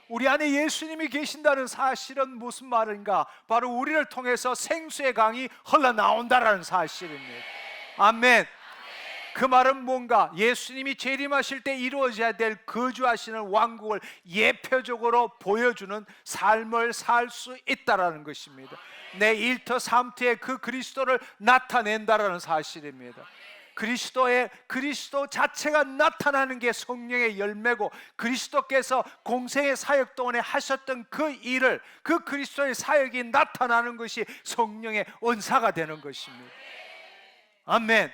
우리 안에 예수님이 계신다는 사실은 무슨 말인가? 바로 우리를 통해서 생수의 강이 흘러나온다라는 사실입니다. 아멘. 그 말은 뭔가? 예수님이 재림하실 때 이루어져야 될 거주하시는 왕국을 예표적으로 보여주는 삶을 살 수 있다라는 것입니다. 내 일터 삼터에 그 그리스도를 나타낸다라는 사실입니다. 그리스도 자체가 나타나는 게 성령의 열매고, 그리스도께서 공생의 사역 동안에 하셨던 그 일을, 그 그리스도의 사역이 나타나는 것이 성령의 은사가 되는 것입니다. 아멘.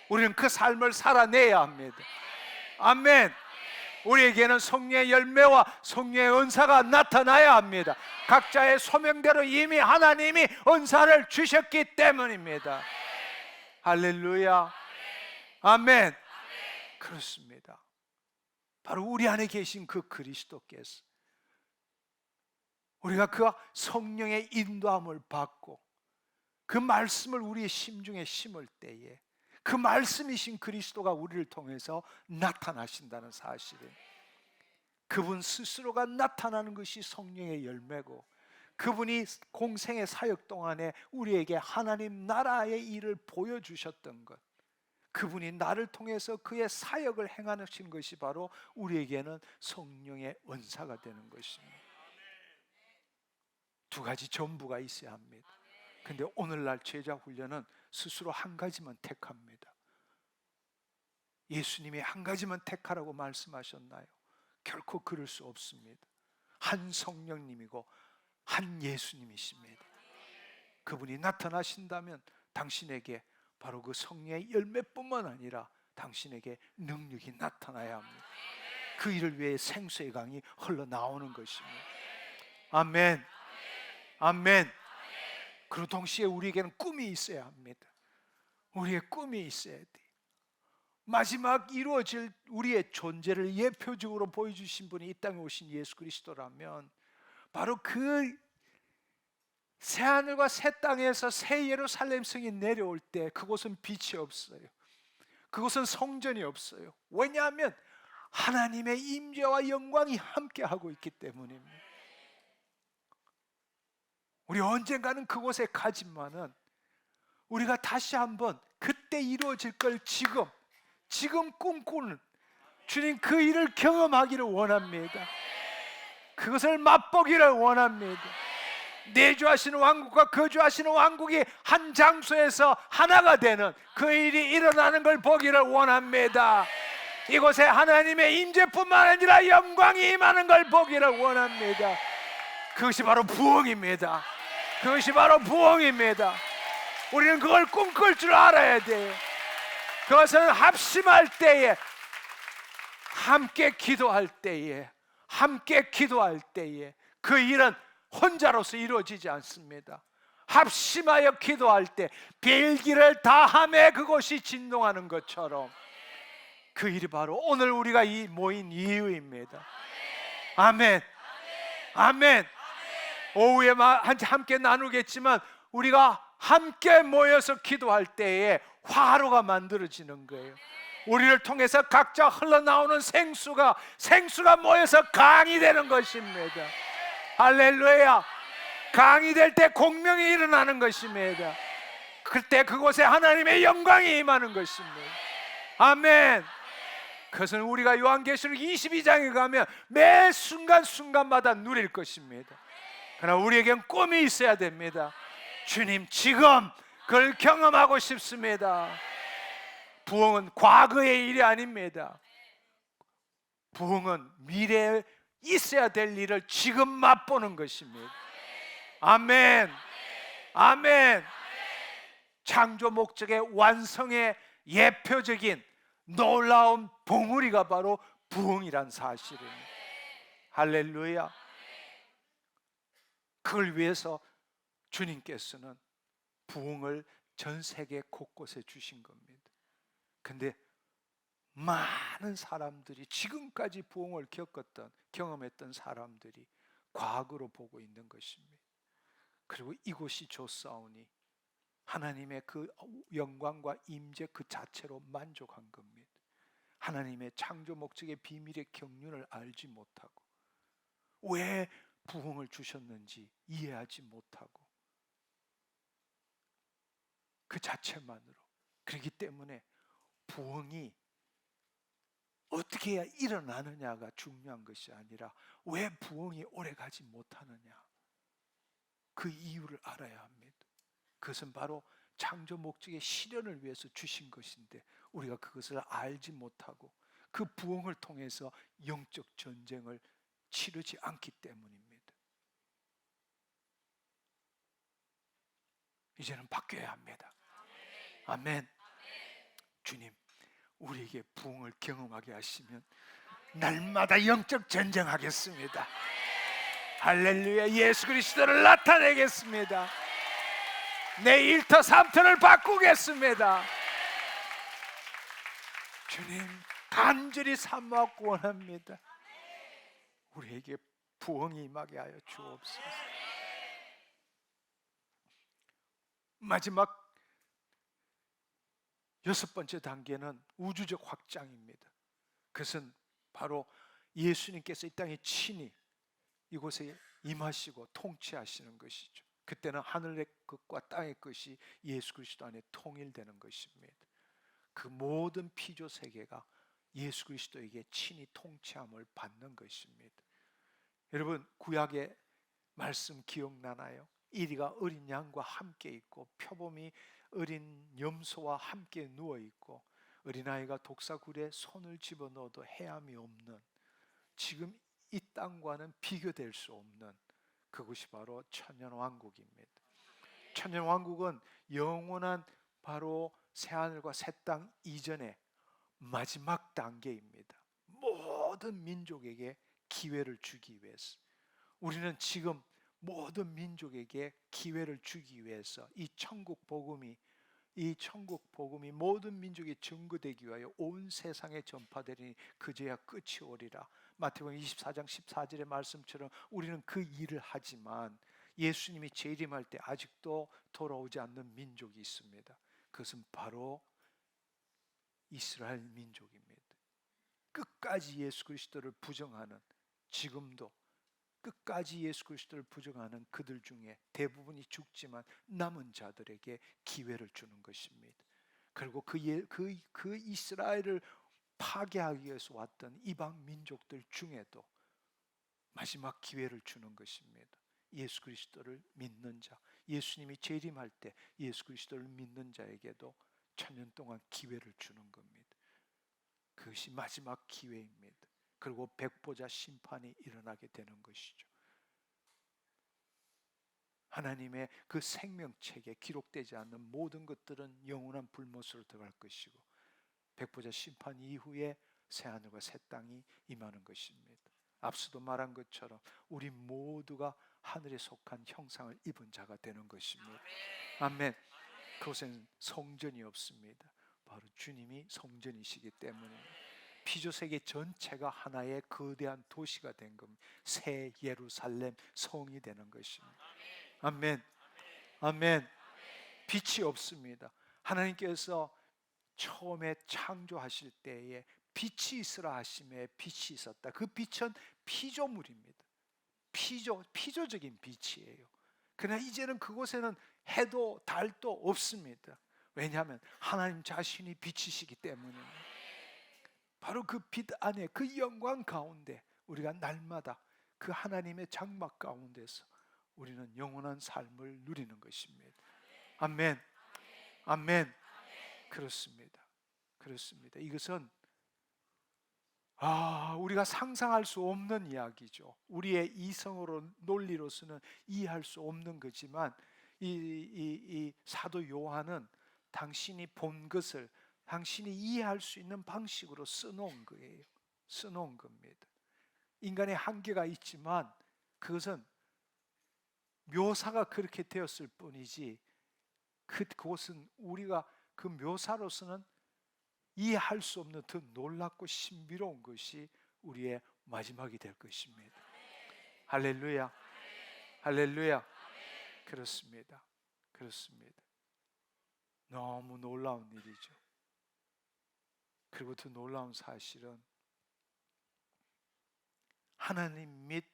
우리는 그 삶을 살아내야 합니다. 아멘. 우리에게는 성령의 열매와 성령의 은사가 나타나야 합니다. 각자의 소명대로 이미 하나님이 은사를 주셨기 때문입니다. 할렐루야. 아멘. 그렇습니다. 바로 우리 안에 계신 그 그리스도께서, 우리가 그 성령의 인도함을 받고 그 말씀을 우리의 심중에 심을 때에 그 말씀이신 그리스도가 우리를 통해서 나타나신다는 사실은, 그분 스스로가 나타나는 것이 성령의 열매고, 그분이 공생의 사역 동안에 우리에게 하나님 나라의 일을 보여주셨던 것, 그분이 나를 통해서 그의 사역을 행하신 것이 바로 우리에게는 성령의 은사가 되는 것입니다. 두 가지 전부가 있어야 합니다. 근데 오늘날 제자 훈련은 스스로 한 가지만 택합니다. 예수님이 한 가지만 택하라고 말씀하셨나요? 결코 그럴 수 없습니다. 한 성령님이고 한 예수님이십니다. 그분이 나타나신다면 당신에게 바로 그 성령의 열매뿐만 아니라 당신에게 능력이 나타나야 합니다. 그 일을 위해 생수의 강이 흘러나오는 것입니다. 아멘. 아멘. 그리고 동시에 우리에게는 꿈이 있어야 합니다. 우리의 꿈이 있어야 돼. 마지막 이루어질 우리의 존재를 예표적으로 보여주신 분이 이 땅에 오신 예수 그리스도라면, 바로 그 새하늘과 새 땅에서 새 예루살렘 성이 내려올 때 그곳은 빛이 없어요. 그곳은 성전이 없어요. 왜냐하면 하나님의 임재와 영광이 함께하고 있기 때문입니다. 우리 언젠가는 그곳에 가지만은 우리가 다시 한번 그때 이루어질 걸 지금 꿈꾸는 주님 그 일을 경험하기를 원합니다. 그것을 맛보기를 원합니다. 내주하시는 왕국과 거주하시는 왕국이 한 장소에서 하나가 되는 그 일이 일어나는 걸 보기를 원합니다. 이곳에 하나님의 임재뿐만 아니라 영광이 임하는 걸 보기를 원합니다. 그것이 바로 부흥입니다. 그것이 바로 부흥입니다. 우리는 그걸 꿈꿀 줄 알아야 돼요. 그것은 합심할 때에, 함께 기도할 때에, 그 일은 혼자로서 이루어지지 않습니다. 합심하여 기도할 때 벨기를 다함에 그곳이 진동하는 것처럼 그 일이 바로 오늘 우리가 모인 이유입니다. 아멘. 아멘. 오후에 함께 나누겠지만 우리가 함께 모여서 기도할 때에 화로가 만들어지는 거예요. 우리를 통해서 각자 흘러나오는 생수가 모여서 강이 되는 것입니다. 할렐루야. 강이 될 때 공명이 일어나는 것입니다. 그때 그곳에 하나님의 영광이 임하는 것입니다. 아멘. 그것은 우리가 요한계시록 22장에 가면 매 순간순간마다 누릴 것입니다. 그러나 우리에겐 꿈이 있어야 됩니다. 주님, 지금 그걸 경험하고 싶습니다. 부흥은 과거의 일이 아닙니다. 부흥은 미래에 있어야 될 일을 지금 맛보는 것입니다. 아멘. 아멘. 창조 목적의 완성의 예표적인 놀라운 봉우리가 바로 부흥이란 사실입니다. 할렐루야. 그걸 위해서 주님께서는 부흥을 전 세계 곳곳에 주신 겁니다. 근데 많은 사람들이, 지금까지 부흥을 경험했던 사람들이 과거로 보고 있는 것입니다. 그리고 이곳이 좋사오니 하나님의 그 영광과 임재 그 자체로 만족한 겁니다. 하나님의 창조 목적의 비밀의 경륜을 알지 못하고, 왜 부흥을 주셨는지 이해하지 못하고, 그 자체만으로, 그렇기 때문에 부흥이 어떻게 해야 일어나느냐가 중요한 것이 아니라 왜 부흥이 오래가지 못하느냐, 그 이유를 알아야 합니다. 그것은 바로 창조 목적의 실현을 위해서 주신 것인데 우리가 그것을 알지 못하고 그 부흥을 통해서 영적 전쟁을 치르지 않기 때문입니다. 이제는 바뀌어야 합니다. 아멘. 주님, 우리에게 부흥을 경험하게 하시면 날마다 영적 전쟁하겠습니다. 할렐루야. 예수 그리스도를 나타내겠습니다. 내 일터 삼터를 바꾸겠습니다. 주님, 간절히 사모하고 원합니다. 우리에게 부흥이 임하게 하여 주옵소서. 마지막 6번째 단계는 우주적 확장입니다. 그것은 바로 예수님께서 이 땅에 친히 이곳에 임하시고 통치하시는 것이죠. 그때는 하늘의 것과 땅의 것이 예수 그리스도 안에 통일되는 것입니다. 그 모든 피조 세계가 예수 그리스도에게 친히 통치함을 받는 것입니다. 여러분, 구약의 말씀 기억나나요? 이리가 어린 양과 함께 있고 표범이 어린 염소와 함께 누워 있고 어린아이가 독사굴에 손을 집어넣어도 해함이 없는, 지금 이 땅과는 비교될 수 없는 그것이 바로 천년왕국입니다. 천년왕국은 영원한 바로 새하늘과 새 땅 이전의 마지막 단계입니다. 모든 민족에게 기회를 주기 위해서, 우리는 지금 모든 민족에게 기회를 주기 위해서 이 천국 복음이 모든 민족에 증거되기 위하여 온 세상에 전파되리니 그제야 끝이 오리라. 마태복음 24장 14절의 말씀처럼 우리는 그 일을 하지만 예수님이 재림할 때 아직도 돌아오지 않는 민족이 있습니다. 그것은 바로 이스라엘 민족입니다. 끝까지 예수 그리스도를 부정하는, 지금도 끝까지 예수 그리스도를 부정하는 그들 중에 대부분이 죽지만 남은 자들에게 기회를 주는 것입니다. 그리고 그 이스라엘을 파괴하기 위해서 왔던 이방 민족들 중에도 마지막 기회를 주는 것입니다. 예수 그리스도를 믿는 자, 예수님이 재림할 때 예수 그리스도를 믿는 자에게도 천년 동안 기회를 주는 겁니다. 그것이 마지막 기회입니다. 그리고 백보자 심판이 일어나게 되는 것이죠. 하나님의 그 생명책에 기록되지 않는 모든 것들은 영원한 불못으로 들어갈 것이고, 백보자 심판 이후에 새하늘과 새 땅이 임하는 것입니다. 앞서도 말한 것처럼 우리 모두가 하늘에 속한 형상을 입은 자가 되는 것입니다. 아멘. 그곳에는 성전이 없습니다. 바로 주님이 성전이시기 때문에 피조세계 전체가 하나의 거대한 도시가 된 겁니다. 새 예루살렘 성이 되는 것입니다. 아멘. 아멘. 빛이 없습니다. 하나님께서 처음에 창조하실 때에 빛이 있으라 하심에 빛이 있었다. 그 빛은 피조물입니다. 피조적인 빛이에요. 그러나 이제는 그곳에는 해도 달도 없습니다. 왜냐하면 하나님 자신이 빛이시기 때문입니다. 바로 그 빛 안에, 그 영광 가운데 우리가 날마다 그 하나님의 장막 가운데서 우리는 영원한 삶을 누리는 것입니다. 아멘. 아멘. 그렇습니다. 그렇습니다. 이것은 우리가 상상할 수 없는 이야기죠. 우리의 이성으로, 논리로서는 이해할 수 없는 거지만 이 사도 요한은 당신이 본 것을 당신이 이해할 수 있는 방식으로 써놓은 거예요. 써놓은 겁니다. 인간의 한계가 있지만 그것은 묘사가 그렇게 되었을 뿐이지, 그것은 우리가 그 묘사로서는 이해할 수 없는 더 놀랍고 신비로운 것이 우리의 마지막이 될 것입니다. 할렐루야. 할렐루야. 그렇습니다. 그렇습니다. 너무 놀라운 일이죠. 그리고 더 놀라운 사실은 하나님 및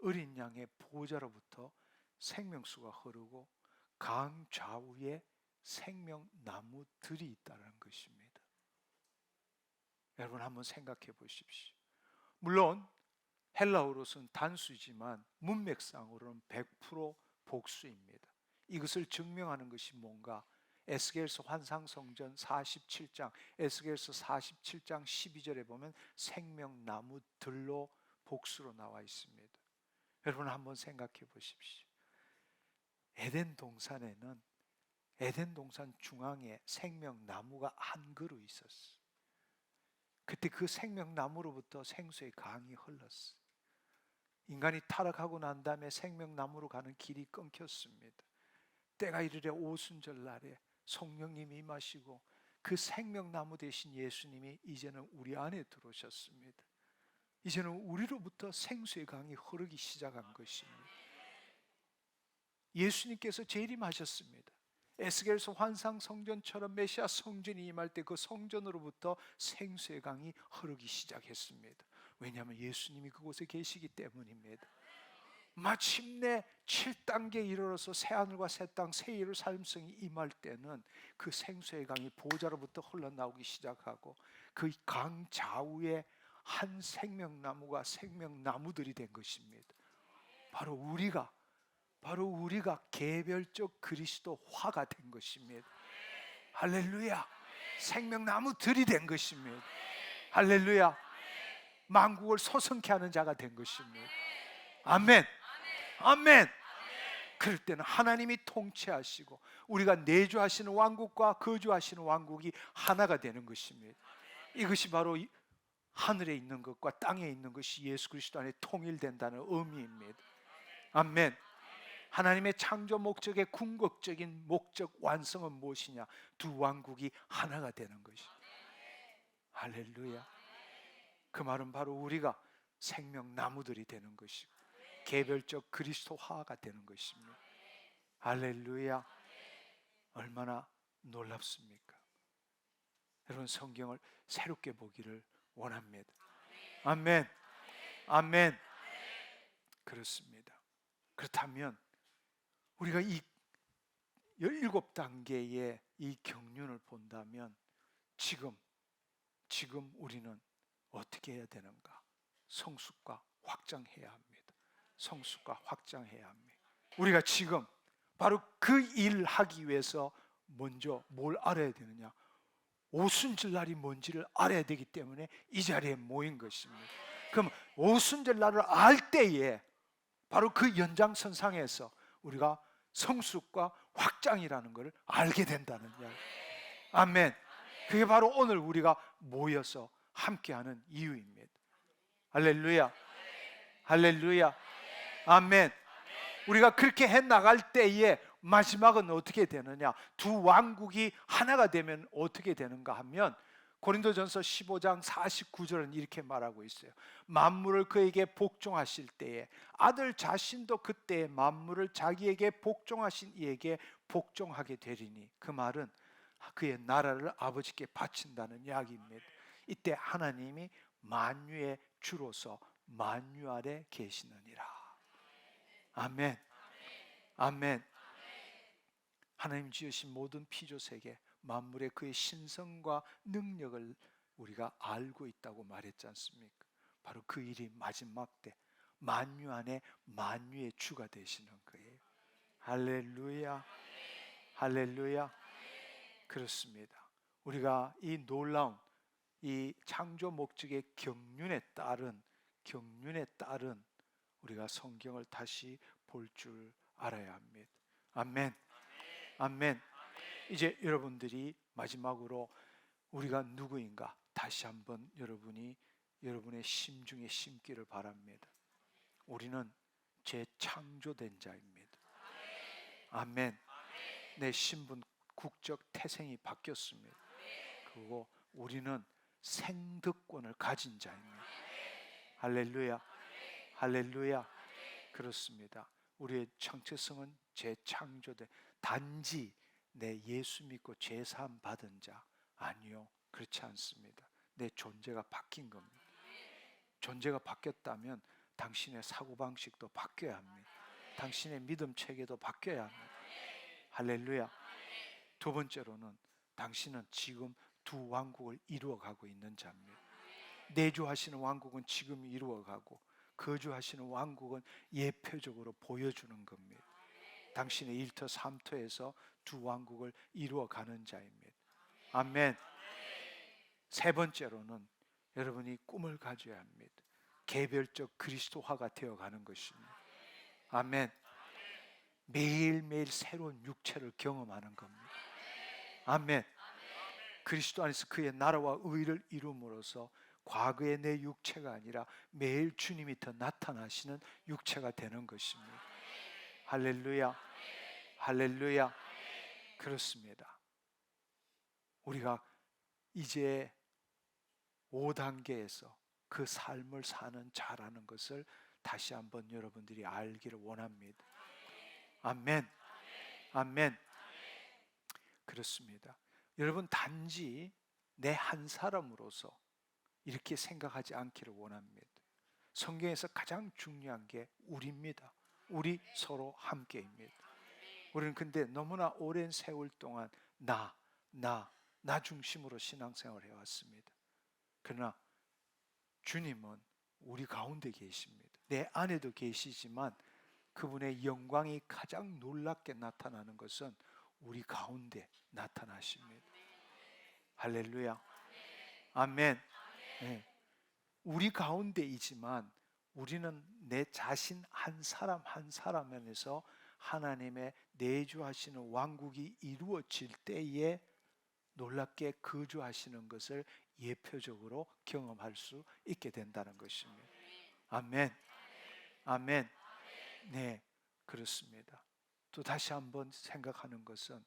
어린 양의 보호자로부터 생명수가 흐르고 강 좌우에 생명나무들이 있다는 것입니다. 여러분 한번 생각해 보십시오. 물론 헬라어로서는 단수지만 문맥상으로는 100% 복수입니다. 이것을 증명하는 것이 뭔가? 에스겔서 환상성전 47장, 에스겔서 47장 12절에 보면 생명나무들로 복수로 나와 있습니다. 여러분 한번 생각해 보십시오. 에덴 동산에는, 에덴 동산 중앙에 생명나무가 한 그루 있었어요. 그때 그 생명나무로부터 생수의 강이 흘렀어요. 인간이 타락하고 난 다음에 생명나무로 가는 길이 끊겼습니다. 때가 이르되 오순절날에 성령님이 임하시고 그 생명나무 대신 예수님이 이제는 우리 안에 들어오셨습니다. 이제는 우리로부터 생수의 강이 흐르기 시작한 것입니다. 예수님께서 재림하셨습니다. 에스겔서 환상 성전처럼 메시아 성전이 임할 때 그 성전으로부터 생수의 강이 흐르기 시작했습니다. 왜냐하면 예수님이 그곳에 계시기 때문입니다. 마침내 7단계에 이르러서 새하늘과 새 땅, 새 예루살렘성이 임할 때는 그 생수의 강이 보좌로부터 흘러나오기 시작하고 그 강 좌우에 한 생명나무가 생명나무들이 된 것입니다. 바로 우리가 개별적 그리스도화가 된 것입니다. 할렐루야. 생명나무들이 된 것입니다. 할렐루야. 만국을 소성케 하는 자가 된 것입니다. 아멘. 아멘. 그럴 때는 하나님이 통치하시고 우리가 내주하시는 왕국과 거주하시는 왕국이 하나가 되는 것입니다. 이것이 바로 하늘에 있는 것과 땅에 있는 것이 예수 그리스도 안에 통일된다는 의미입니다. 아멘. 하나님의 창조 목적의 궁극적인 목적 완성은 무엇이냐? 두 왕국이 하나가 되는 것입니다. 할렐루야. 그 말은 바로 우리가 생명나무들이 되는 것이고 개별적 그리스도화가 되는 것입니다. 할렐루야. 얼마나 놀랍습니까? 여러분 성경을 새롭게 보기를 원합니다. 아멘. 아멘. 그렇습니다. 그렇다면 우리가 이 17단계의 이 경륜을 본다면 지금 우리는 어떻게 해야 되는가? 성숙과 확장해야 합니다. 성숙과 확장해야 합니다. 우리가 지금 바로 그 일을 하기 위해서 먼저 뭘 알아야 되느냐? 오순절날이 뭔지를 알아야 되기 때문에 이 자리에 모인 것입니다. 그럼 오순절날을 알 때에 바로 그 연장선상에서 우리가 성숙과 확장이라는 것을 알게 된다는 이야기. 아멘. 그게 바로 오늘 우리가 모여서 함께하는 이유입니다. 할렐루야. 할렐루야. 아멘. 우리가 그렇게 해 나갈 때에 마지막은 어떻게 되느냐? 두 왕국이 하나가 되면 어떻게 되는가 하면 고린도전서 15장 49절은 이렇게 말하고 있어요. 만물을 그에게 복종하실 때에 아들 자신도 그때에 만물을 자기에게 복종하신 이에게 복종하게 되리니, 그 말은 그의 나라를 아버지께 바친다는 이야기입니다. 이때 하나님이 만유의 주로서 만유 아래 계시느니라. 아멘. 아멘. 하나님 지으신 모든 피조세계 만물의 그의 신성과 능력을 우리가 알고 있다고 말했지 않습니까? 바로 그 일이 마지막 때 만유 안에 만유의 주가 되시는 거예요. 할렐루야. 할렐루야. 그렇습니다. 우리가 이 놀라운 이 창조 목적의 경륜에 따른 우리가 성경을 다시 볼 줄 알아야 합니다. 아멘. 아멘. 이제 여러분들이 마지막으로 우리가 누구인가 다시 한번 여러분의 심중에 심기를 바랍니다. 우리는 재창조된 자입니다. 아멘. 내 신분, 국적, 태생이 바뀌었습니다. 그리고 우리는 생득권을 가진 자입니다. 할렐루야. 할렐루야. 그렇습니다. 우리의 정체성은 재창조된, 단지 내 예수 믿고 죄사함 받은 자, 아니요, 그렇지 않습니다. 내 존재가 바뀐 겁니다. 존재가 바뀌었다면 당신의 사고방식도 바뀌어야 합니다. 당신의 믿음 체계도 바뀌어야 합니다. 할렐루야. 두 번째로는 당신은 지금 두 왕국을 이루어가고 있는 자입니다. 내주하시는 왕국은 지금 이루어가고 거주하시는 왕국은 예표적으로 보여주는 겁니다. 당신의 1터 3터에서 두 왕국을 이루어가는 자입니다. 아멘. 세 번째로는 여러분이 꿈을 가져야 합니다. 개별적 그리스도화가 되어가는 것입니다. 아멘. 매일매일 새로운 육체를 경험하는 겁니다. 아멘. 그리스도 안에서 그의 나라와 의를 이룸으로써 과거의 내 육체가 아니라 매일 주님이 더 나타나시는 육체가 되는 것입니다. 할렐루야. 할렐루야. 그렇습니다. 우리가 이제 5단계에서 그 삶을 사는 자라는 것을 다시 한번 여러분들이 알기를 원합니다. 아멘. 아멘. 그렇습니다. 여러분, 단지 내 한 사람으로서 이렇게 생각하지 않기를 원합니다. 성경에서 가장 중요한 게 우리입니다. 우리 서로 함께입니다. 우리는 근데 너무나 오랜 세월 동안 나 중심으로 신앙생활을 해왔습니다. 그러나 주님은 우리 가운데 계십니다. 내 안에도 계시지만 그분의 영광이 가장 놀랍게 나타나는 것은 우리 가운데 나타나십니다. 할렐루야. 아멘. 네. 우리 가운데이지만 우리는 내 자신 한 사람 한 사람 안에서 하나님의 내주하시는 왕국이 이루어질 때에 놀랍게 거주하시는 것을 예표적으로 경험할 수 있게 된다는 것입니다. 아멘. 아멘. 네, 그렇습니다. 또 다시 한번 생각하는 것은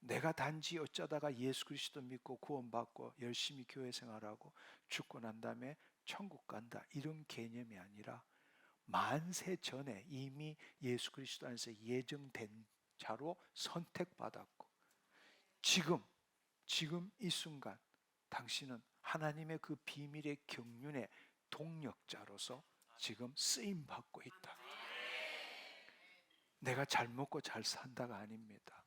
내가 단지 어쩌다가 예수 그리스도 믿고 구원받고 열심히 교회 생활하고 죽고 난 다음에 천국 간다, 이런 개념이 아니라 만세 전에 이미 예수 그리스도 안에서 예정된 자로 선택받았고 지금 이 순간 당신은 하나님의 그 비밀의 경륜의 동력자로서 지금 쓰임 받고 있다. 내가 잘 먹고 잘 산다가 아닙니다.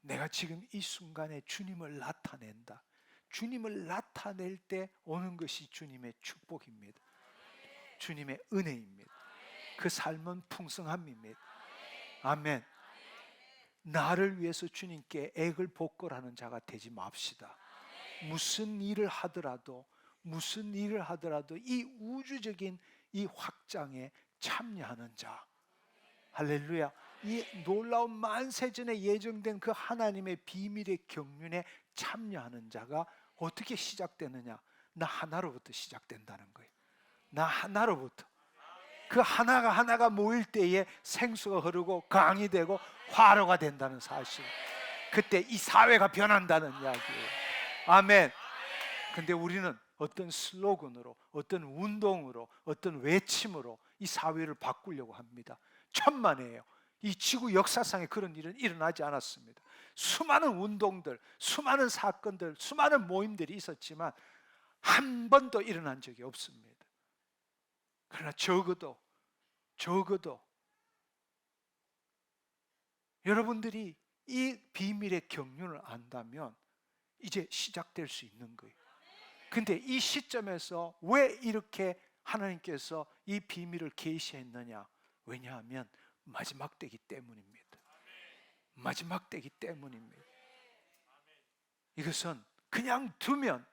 내가 지금 이 순간에 주님을 나타낸다. 주님을 나타낼 때 오는 것이 주님의 축복입니다. 주님의 은혜입니다. 그 삶은 풍성함입니다. 아멘. 나를 위해서 주님께 액을 복걸하는 자가 되지 맙시다. 무슨 일을 하더라도 이 우주적인 이 확장에 참여하는 자, 할렐루야. 이 놀라운 만세전에 예정된 그 하나님의 비밀의 경륜에 참여하는 자가 어떻게 시작되느냐? 나 하나로부터 시작된다는 거예요. 나 하나로부터. 그 하나가 모일 때에 생수가 흐르고 강이 되고 화로가 된다는 사실. 그때 이 사회가 변한다는 이야기예요. 아멘. 근데 우리는 어떤 슬로건으로, 어떤 운동으로, 어떤 외침으로 이 사회를 바꾸려고 합니다. 천만에요. 이 지구 역사상에 그런 일은 일어나지 않았습니다. 수많은 운동들, 수많은 사건들, 수많은 모임들이 있었지만 한 번도 일어난 적이 없습니다. 그러나 적어도 여러분들이 이 비밀의 경륜을 안다면 이제 시작될 수 있는 거예요. 근데 이 시점에서 왜 이렇게 하나님께서 이 비밀을 계시했느냐? 왜냐하면 마지막 때이기 때문입니다. 마지막 때이기 때문입니다. 이것은 그냥 두면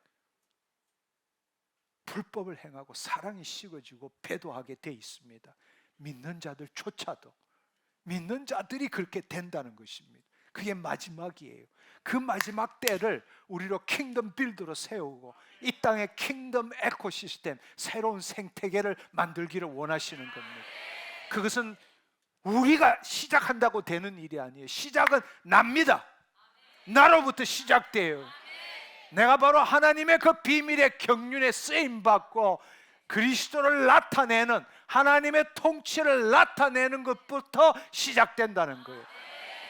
불법을 행하고 사랑이 식어지고 배도하게 돼 있습니다. 믿는 자들조차도, 믿는 자들이 그렇게 된다는 것입니다. 그게 마지막이에요. 그 마지막 때를 우리로 킹덤 빌드로 세우고 이 땅의 킹덤 에코시스템, 새로운 생태계를 만들기를 원하시는 겁니다. 그것은 우리가 시작한다고 되는 일이 아니에요. 시작은 납니다. 나로부터 시작돼요. 내가 바로 하나님의 그 비밀의 경륜에 쓰임받고 그리스도를 나타내는, 하나님의 통치를 나타내는 것부터 시작된다는 거예요.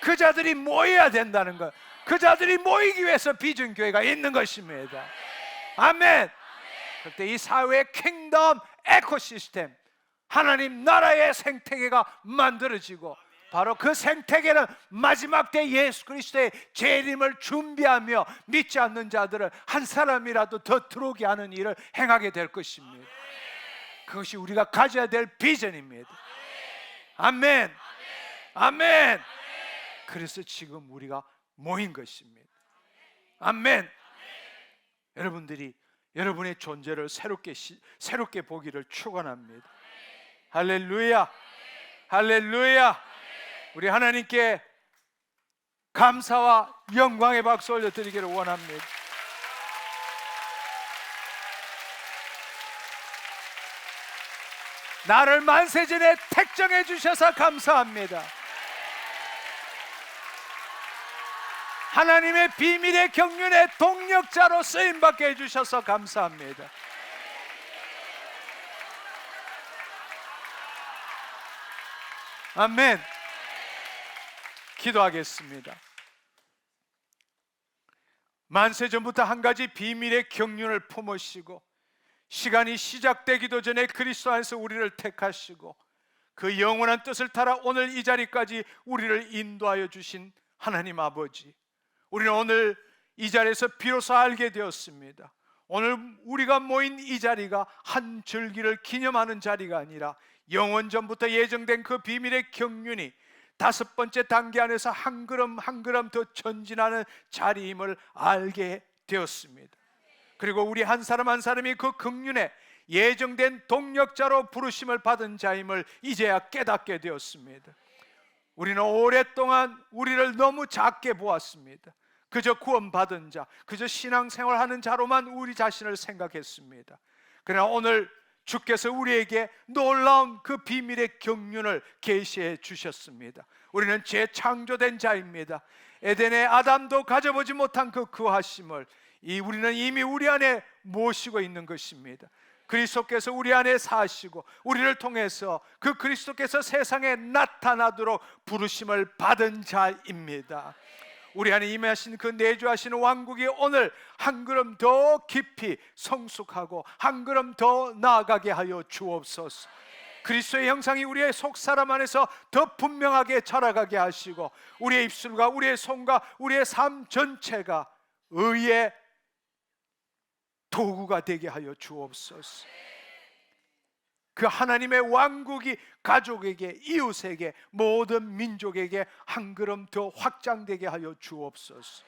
그 자들이 모여야 된다는 거예요. 그 자들이 모이기 위해서 비전교회가 있는 것입니다. 아멘. 그때 이 사회의 킹덤 에코시스템, 하나님 나라의 생태계가 만들어지고, 바로 그 생태계는 마지막 때 예수 그리스도의 재림을 준비하며 믿지 않는 자들을 한 사람이라도 더 들어오게 하는 일을 행하게 될 것입니다. 그것이 우리가 가져야 될 비전입니다. 아멘. 아멘. 그래서 지금 우리가 모인 것입니다. 아멘. 여러분들이 여러분의 존재를 새롭게 보기를 축원합니다. 할렐루야. 할렐루야. 우리 하나님께 감사와 영광의 박수 올려드리기를 원합니다. 나를 만세전에 택정해 주셔서 감사합니다. 하나님의 비밀의 경륜의 동력자로 쓰임받게 해주셔서 감사합니다. 아멘. 기도하겠습니다. 만세전부터 한 가지 비밀의 경륜을 품으시고 시간이 시작되기도 전에 그리스도 안에서 우리를 택하시고 그 영원한 뜻을 따라 오늘 이 자리까지 우리를 인도하여 주신 하나님 아버지, 우리는 오늘 이 자리에서 비로소 알게 되었습니다. 오늘 우리가 모인 이 자리가 한 절기를 기념하는 자리가 아니라 영원전부터 예정된 그 비밀의 경륜이 5번째 단계 안에서 한 걸음 한 걸음 더 전진하는 자리임을 알게 되었습니다. 그리고 우리 한 사람 한 사람이 그 경륜에 예정된 동력자로 부르심을 받은 자임을 이제야 깨닫게 되었습니다. 우리는 오랫동안 우리를 너무 작게 보았습니다. 그저 구원받은 자, 그저 신앙생활하는 자로만 우리 자신을 생각했습니다. 그러나 오늘 주께서 우리에게 놀라운 그 비밀의 경륜을 계시해 주셨습니다. 우리는 재창조된 자입니다. 에덴의 아담도 가져보지 못한 그 거하심을 우리는 이미 우리 안에 모시고 있는 것입니다. 그리스도께서 우리 안에 사시고 우리를 통해서 그 그리스도께서 세상에 나타나도록 부르심을 받은 자입니다. 우리 안에 임하신 그 내주하시는 왕국이 오늘 한 걸음 더 깊이 성숙하고 한 걸음 더 나아가게 하여 주옵소서. 그리스도의 형상이 우리의 속사람 안에서 더 분명하게 자라가게 하시고 우리의 입술과 우리의 손과 우리의 삶 전체가 의의 도구가 되게 하여 주옵소서. 그 하나님의 왕국이 가족에게, 이웃에게, 모든 민족에게 한 걸음 더 확장되게 하여 주옵소서.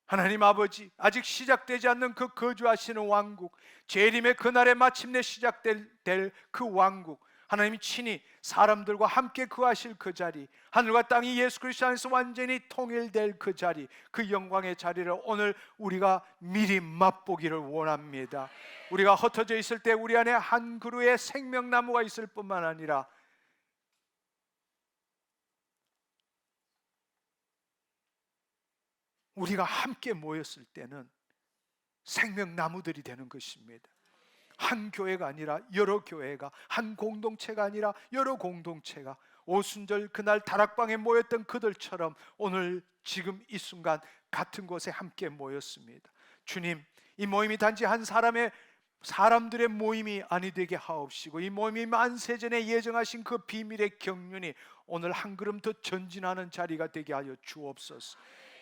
하나님 아버지, 아직 시작되지 않는 그 거주하시는 왕국, 재림의 그날에 마침내 시작될 그 왕국, 하나님이 친히 사람들과 함께 거하실 그 자리, 하늘과 땅이 예수 그리스도 안에서 완전히 통일될 그 자리, 그 영광의 자리를 오늘 우리가 미리 맛보기를 원합니다. 우리가 흩어져 있을 때 우리 안에 한 그루의 생명나무가 있을 뿐만 아니라 우리가 함께 모였을 때는 생명나무들이 되는 것입니다. 한 교회가 아니라 여러 교회가, 한 공동체가 아니라 여러 공동체가, 오순절 그날 다락방에 모였던 그들처럼 오늘 지금 이 순간 같은 곳에 함께 모였습니다. 주님, 이 모임이 단지 한 사람들의 모임이 아니 되게 하옵시고, 이 모임이 만세전에 예정하신 그 비밀의 경륜이 오늘 한 걸음 더 전진하는 자리가 되게 하여 주옵소서.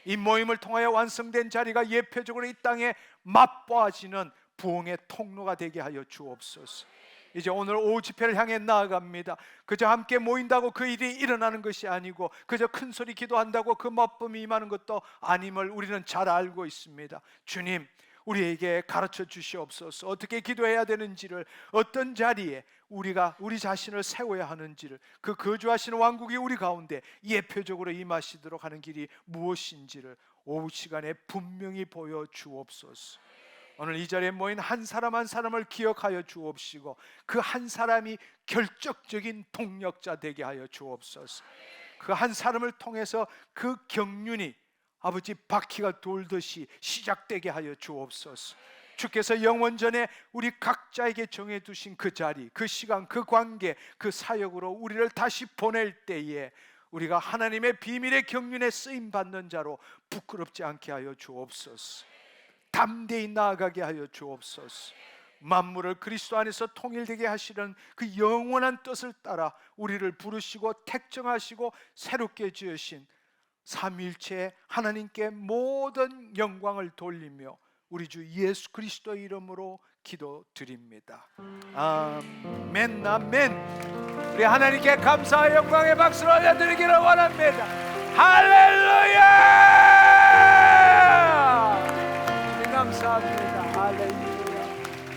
이 모임을 통하여 완성된 자리가 예표적으로 이 땅에 맛보아지는 부흥의 통로가 되게 하여 주옵소서. 이제 오늘 오후 집회를 향해 나아갑니다. 그저 함께 모인다고 그 일이 일어나는 것이 아니고, 그저 큰 소리 기도한다고 그 맛봄이 임하는 것도 아님을 우리는 잘 알고 있습니다. 주님, 우리에게 가르쳐 주시옵소서. 어떻게 기도해야 되는지를, 어떤 자리에 우리가 우리 자신을 세워야 하는지를, 그 거주하시는 왕국이 우리 가운데 예표적으로 임하시도록 하는 길이 무엇인지를 오후 시간에 분명히 보여 주옵소서. 오늘 이 자리에 모인 한 사람 한 사람을 기억하여 주옵시고, 그 한 사람이 결정적인 동력자 되게 하여 주옵소서. 그 한 사람을 통해서 그 경륜이 아버지 바퀴가 돌듯이 시작되게 하여 주옵소서. 주께서 영원전에 우리 각자에게 정해두신 그 자리, 그 시간, 그 관계, 그 사역으로 우리를 다시 보낼 때에 우리가 하나님의 비밀의 경륜에 쓰임받는 자로 부끄럽지 않게 하여 주옵소서. 담대히 나아가게 하여 주옵소서. 만물을 그리스도 안에서 통일되게 하시는 그 영원한 뜻을 따라 우리를 부르시고 택정하시고 새롭게 지으신 삼위일체 하나님께 모든 영광을 돌리며 우리 주 예수 그리스도의 이름으로 기도드립니다. 아멘, 아멘. 우리 하나님께 감사와 영광의 박수를 올려드리기를 원합니다. 할렐루야! 감사합니다. 할렐루야.